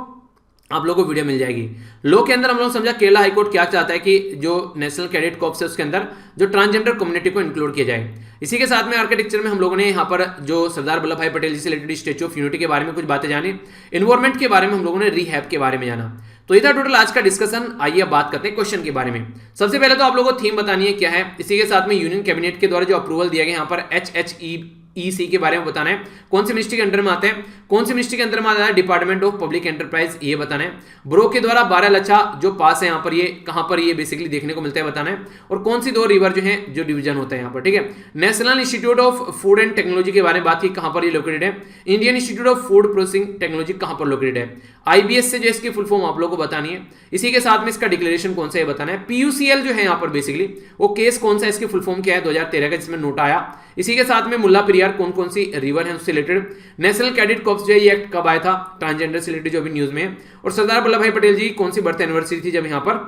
आप लोगों को वीडियो मिल जाएगी। लॉ के अंदर हम लोग समझा केरला हाईकोर्ट क्या चाहता है कि जो नेशनल कैडेट कॉर्प्स है उसके अंदर जो ट्रांसजेंडर कम्युनिटी को इंक्लूड किया जाए। इसी के साथ में आर्किटेक्चर में हम लोगों ने यहाँ पर जो सरदार वल्लभ भाई पटेल जी से रिलेटेड स्टैच्यू ऑफ यूनिटी के बारे में कुछ बातें जानी। एनवायरमेंट के बारे में हम लोगों ने रिहैब के बारे में जाना। तो ये था टोटल आज का डिस्कशन। आइए अब बात करते हैं क्वेश्चन के बारे में। सबसे पहले तो आप लोगों को थीम बतानी है क्या है, इसी के साथ में यूनियन कैबिनेट के द्वारा जो अप्रूवल दिया गया यहाँ पर HHEC के बारे में बताना है, कौन सी मिनिस्ट्री के अंडर में आते हैं, कौन सी मिनिस्ट्री के अंदर में आता है, डिपार्टमेंट ऑफ पब्लिक एंटरप्राइज, ये बताना है। ब्रो के द्वारा 12 लच्छा जो पास है यहाँ पर, ये कहां पर ये बेसिकली देखने को मिलता है बताना है। और कौन सी 2 रिवर जो है जो डिवीजन होता है यहाँ पर, ठीक है। National institute of food and technology के बारे में बात की, कहां पर ये लोकेटेड है। Indian institute of food processing technology कहां पर लोकेटेड है। आईबीएस से जो इसकी फुल फॉर्म आप लोगों को बतानी है। इसी के साथ में इसका डिक्लेरेशन कौन सा है बताना है। पीयूसीएल जो है यहाँ पर बेसिकली वो केस कौन सा है, इसकी फुल फॉर्म क्या है 2013 का जिसमें नोट आया। इसी के साथ में मुल्ला पेरियार कौन कौन सी रिवर है उससे रिलेटेड। नेशनल कैडेट कॉर्प्स जो है ये एक्ट कब आया था, ट्रांसजेंडर से रिलेटेड जो अभी न्यूज में है। और सरदार वल्लभ भाई पटेल जी कौन सी बर्थ एनिवर्सरी थी जब यहाँ पर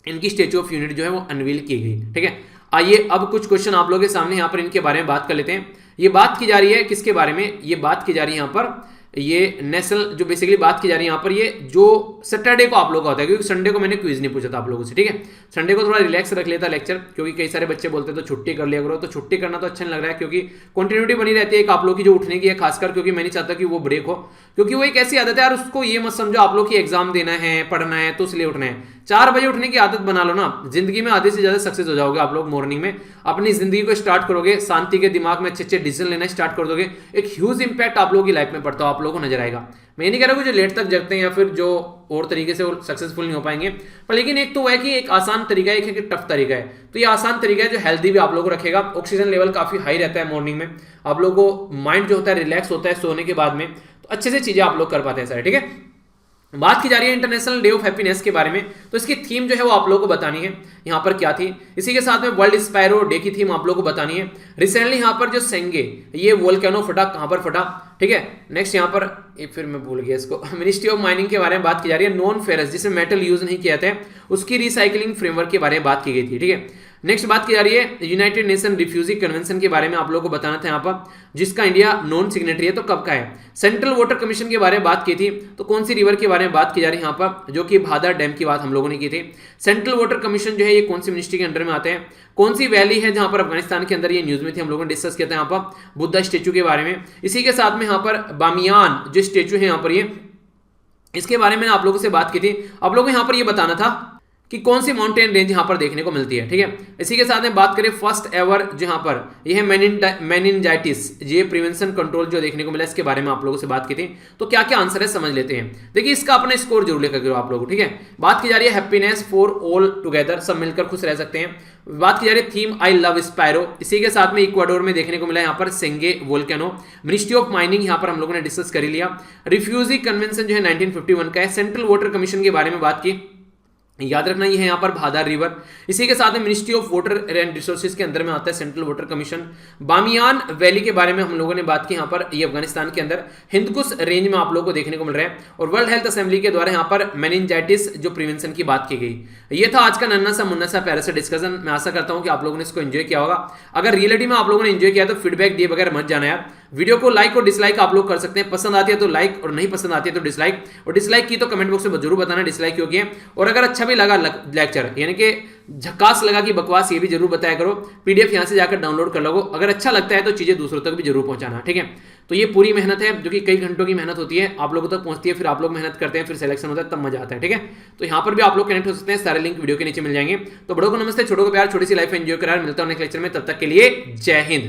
इनकी स्टैच्यू ऑफ यूनिटी जो है वो अनवील की गई, ठीक है। आइए अब कुछ क्वेश्चन आप लोगों के सामने यहाँ पर इनके बारे में बात कर लेते हैं। ये बात की जा रही है किसके बारे में, ये बात की जा रही है यहाँ पर ये नेशनल जो बेसिकली बात की जा रही है यहाँ पर, ये जो सैटरडे को आप लोग का होता है, क्योंकि संडे को मैंने क्विज नहीं पूछा था आप लोगों से, ठीक है। संडे को थोड़ा रिलैक्स रख लेता लेक्चर, क्योंकि कई सारे बच्चे बोलते हैं तो छुट्टी कर लिया करो, तो छुट्टी करना तो अच्छा नहीं लग रहा है, क्योंकि कंटिन्यूटी बनी रहती है एक आप लोग की जो उठने की है खासकर, क्योंकि मैं नहीं चाहता कि वो ब्रेक हो, क्योंकि वो एक ऐसी आदत है यार, उसको ये मत समझो आप लोग की एग्जाम देना है पढ़ना है तो इसलिए उठना है। 4 बजे उठने की आदत बना लो ना, जिंदगी में आधे से ज्यादा सक्सेस हो जाओगे आप लोग। मॉर्निंग में अपनी जिंदगी को स्टार्ट करोगे, शांति के दिमाग में अच्छे अच्छे डिसीजन लेना स्टार्ट कर दोगे, एक ह्यूज इंपैक्ट आप लोगों की लाइफ में पड़ता हो आप आप लोगों को नजर आएगा। मैं ये नहीं कह रहा हूँ जो लेट तक जगते हैं या फिर जो और तरीके से वो सक्सेसफुल नहीं हो पाएंगे, पर लेकिन एक तो वो है कि एक आसान तरीका है, एक टफ तरीका है। तो ये आसान तरीका है जो हेल्दी भी आप लोगों को रखेगा, ऑक्सीजन लेवल काफी हाई रहता है मॉर्निंग में, आप लोगों को माइंड जो होता है रिलैक्स होता है सोने के बाद में, तो अच्छे से चीजें आप लोग कर पाते हैं सारे। ठीक है, बात की जा रही है इंटरनेशनल डे ऑफ हैप्पीनेस के बारे में, तो इसकी थीम जो है वो आप लोगों को बतानी है यहाँ पर क्या थी। इसी के साथ में वर्ल्ड स्पैरो डे की थीम आप लोगों को बतानी है। रिसेंटली यहाँ पर जो सेंगे ये वोल्केनो फटा, कहाँ पर फटा, ठीक है। नेक्स्ट यहाँ पर फिर मैं भूल गया इसको, मिनिस्ट्री ऑफ माइनिंग के बारे में बात की जा रही है। नॉन फेरस जिसमें मेटल यूज नहीं किया था उसकी रिसाइकलिंग फ्रेमवर्क के बारे में बात की गई थी। ठीक है, नेक्स्ट बात की जा रही है यूनाइटेड नेशन रिफ्यूजी कन्वेंशन के बारे में आप लोगों को बताना था यहाँ पर, जिसका इंडिया नॉन सिग्नेटरी है, तो कब का है। सेंट्रल वाटर कमीशन के बारे में बात की थी, तो कौन सी रिवर के बारे में बात की जा रही है यहाँ पर, जो कि भादर डैम की बात हम लोगों ने की थी। सेंट्रल वाटर कमीशन जो है ये कौन सी मिनिस्ट्री के अंडर में आते हैं, कौन सी वैली है जहां पर अफगानिस्तान के अंदर, ये न्यूज में थी, हम लोगों ने डिस्कस किया था यहाँ पर बुद्धा स्टेचू के बारे में। इसी के साथ में यहाँ पर बामियान जो स्टेचू है यहाँ पर ये, इसके बारे में आप लोगों से बात की थी। आप लोगों को यहाँ पर ये बताना था कि कौन सी माउंटेन रेंज यहाँ पर देखने को मिलती है। ठीक है, इसी के साथ में बात करें फर्स्ट एवर जहाँ पर यह है मेनिनजाइटिस, ये प्रिवेंशन कंट्रोल जो देखने को मिला, इसके बारे में आप लोगों से बात की थी। तो क्या क्या आंसर है समझ लेते हैं। देखिए इसका अपना स्कोर जरूर लेकर करो आप लोगों को। ठीक है, बात की जा रही है हैप्पीनेस फॉर ऑल टुगेदर, सब मिलकर खुश रह सकते हैं। बात की जा रही है थीम आई लव स्पैरो, इसी के साथ में इक्वाडोर में देखने को मिला यहाँ पर सेंगे वोल्केनो। मिनिस्ट्री ऑफ माइनिंग यहाँ पर हम लोगों ने डिस्कस कर लिया। रिफ्यूजी कन्वेंशन जो है 1951 का है। सेंट्रल वाटर कमीशन के बारे में बात की, याद रखना ये है यहाँ पर भादर रिवर। इसी के साथ में ministry of water and resources के अंदर में आता है central water commission. Bamiyan valley के बारे में हम लोगों ने बात की, यहाँ पर ये अफगानिस्तान के अंदर हिंदकुश रेंज में आप लोगों को देखने को मिल रहा है। और वर्ल्ड हेल्थ असेंबली के द्वारा यहाँ पर मेनिनजाइटिस जो प्रिवेंशन की बात की गई। ये था आज का नन्ना सा मुन्ना सा प्यारा सा डिस्कशन। मैं आशा करता हूँ कि आप लोगों ने इसको एंजॉय किया होगा। अगर रियलिटी में आप लोगों ने एंजॉय किया तो फीडबैक दिए बगैर मत जाना यार। वीडियो को लाइक और डिसलाइक आप लोग कर सकते हैं, पसंद आती है तो लाइक और नहीं पसंद आती है तो डिसलाइक। और डिसलाइक की तो कमेंट बॉक्स में जरूर बताना डिसलाइक क्यों किए। और अगर अच्छा भी लगा लेक्चर, यानी कि झकास लगा कि बकवास, ये भी जरूर बताया करो। पीडीएफ यहां से जाकर डाउनलोड कर लो। अगर अच्छा लगता है तो चीजें दूसरों तक भी जरूर पहुंचाना। ठीक है, तो ये पूरी मेहनत है जो कि कई घंटों की मेहनत होती है, आप लोगों तक पहुंचती है, फिर आप लोग मेहनत करते हैं, फिर सिलेक्शन होता है, तब मजा आता है। ठीक है, तो यहाँ पर भी आप लोग कनेक्ट हो सकते हैं, सारे लिंक वीडियो के नीचे मिल जाएंगे। तो बड़ों को नमस्ते, छोटों को प्यार, छोटी सी लाइफ एंजॉय करार। मिलता हूं नेक्स्ट लेक्चर में, तब तक के लिए जय हिंद।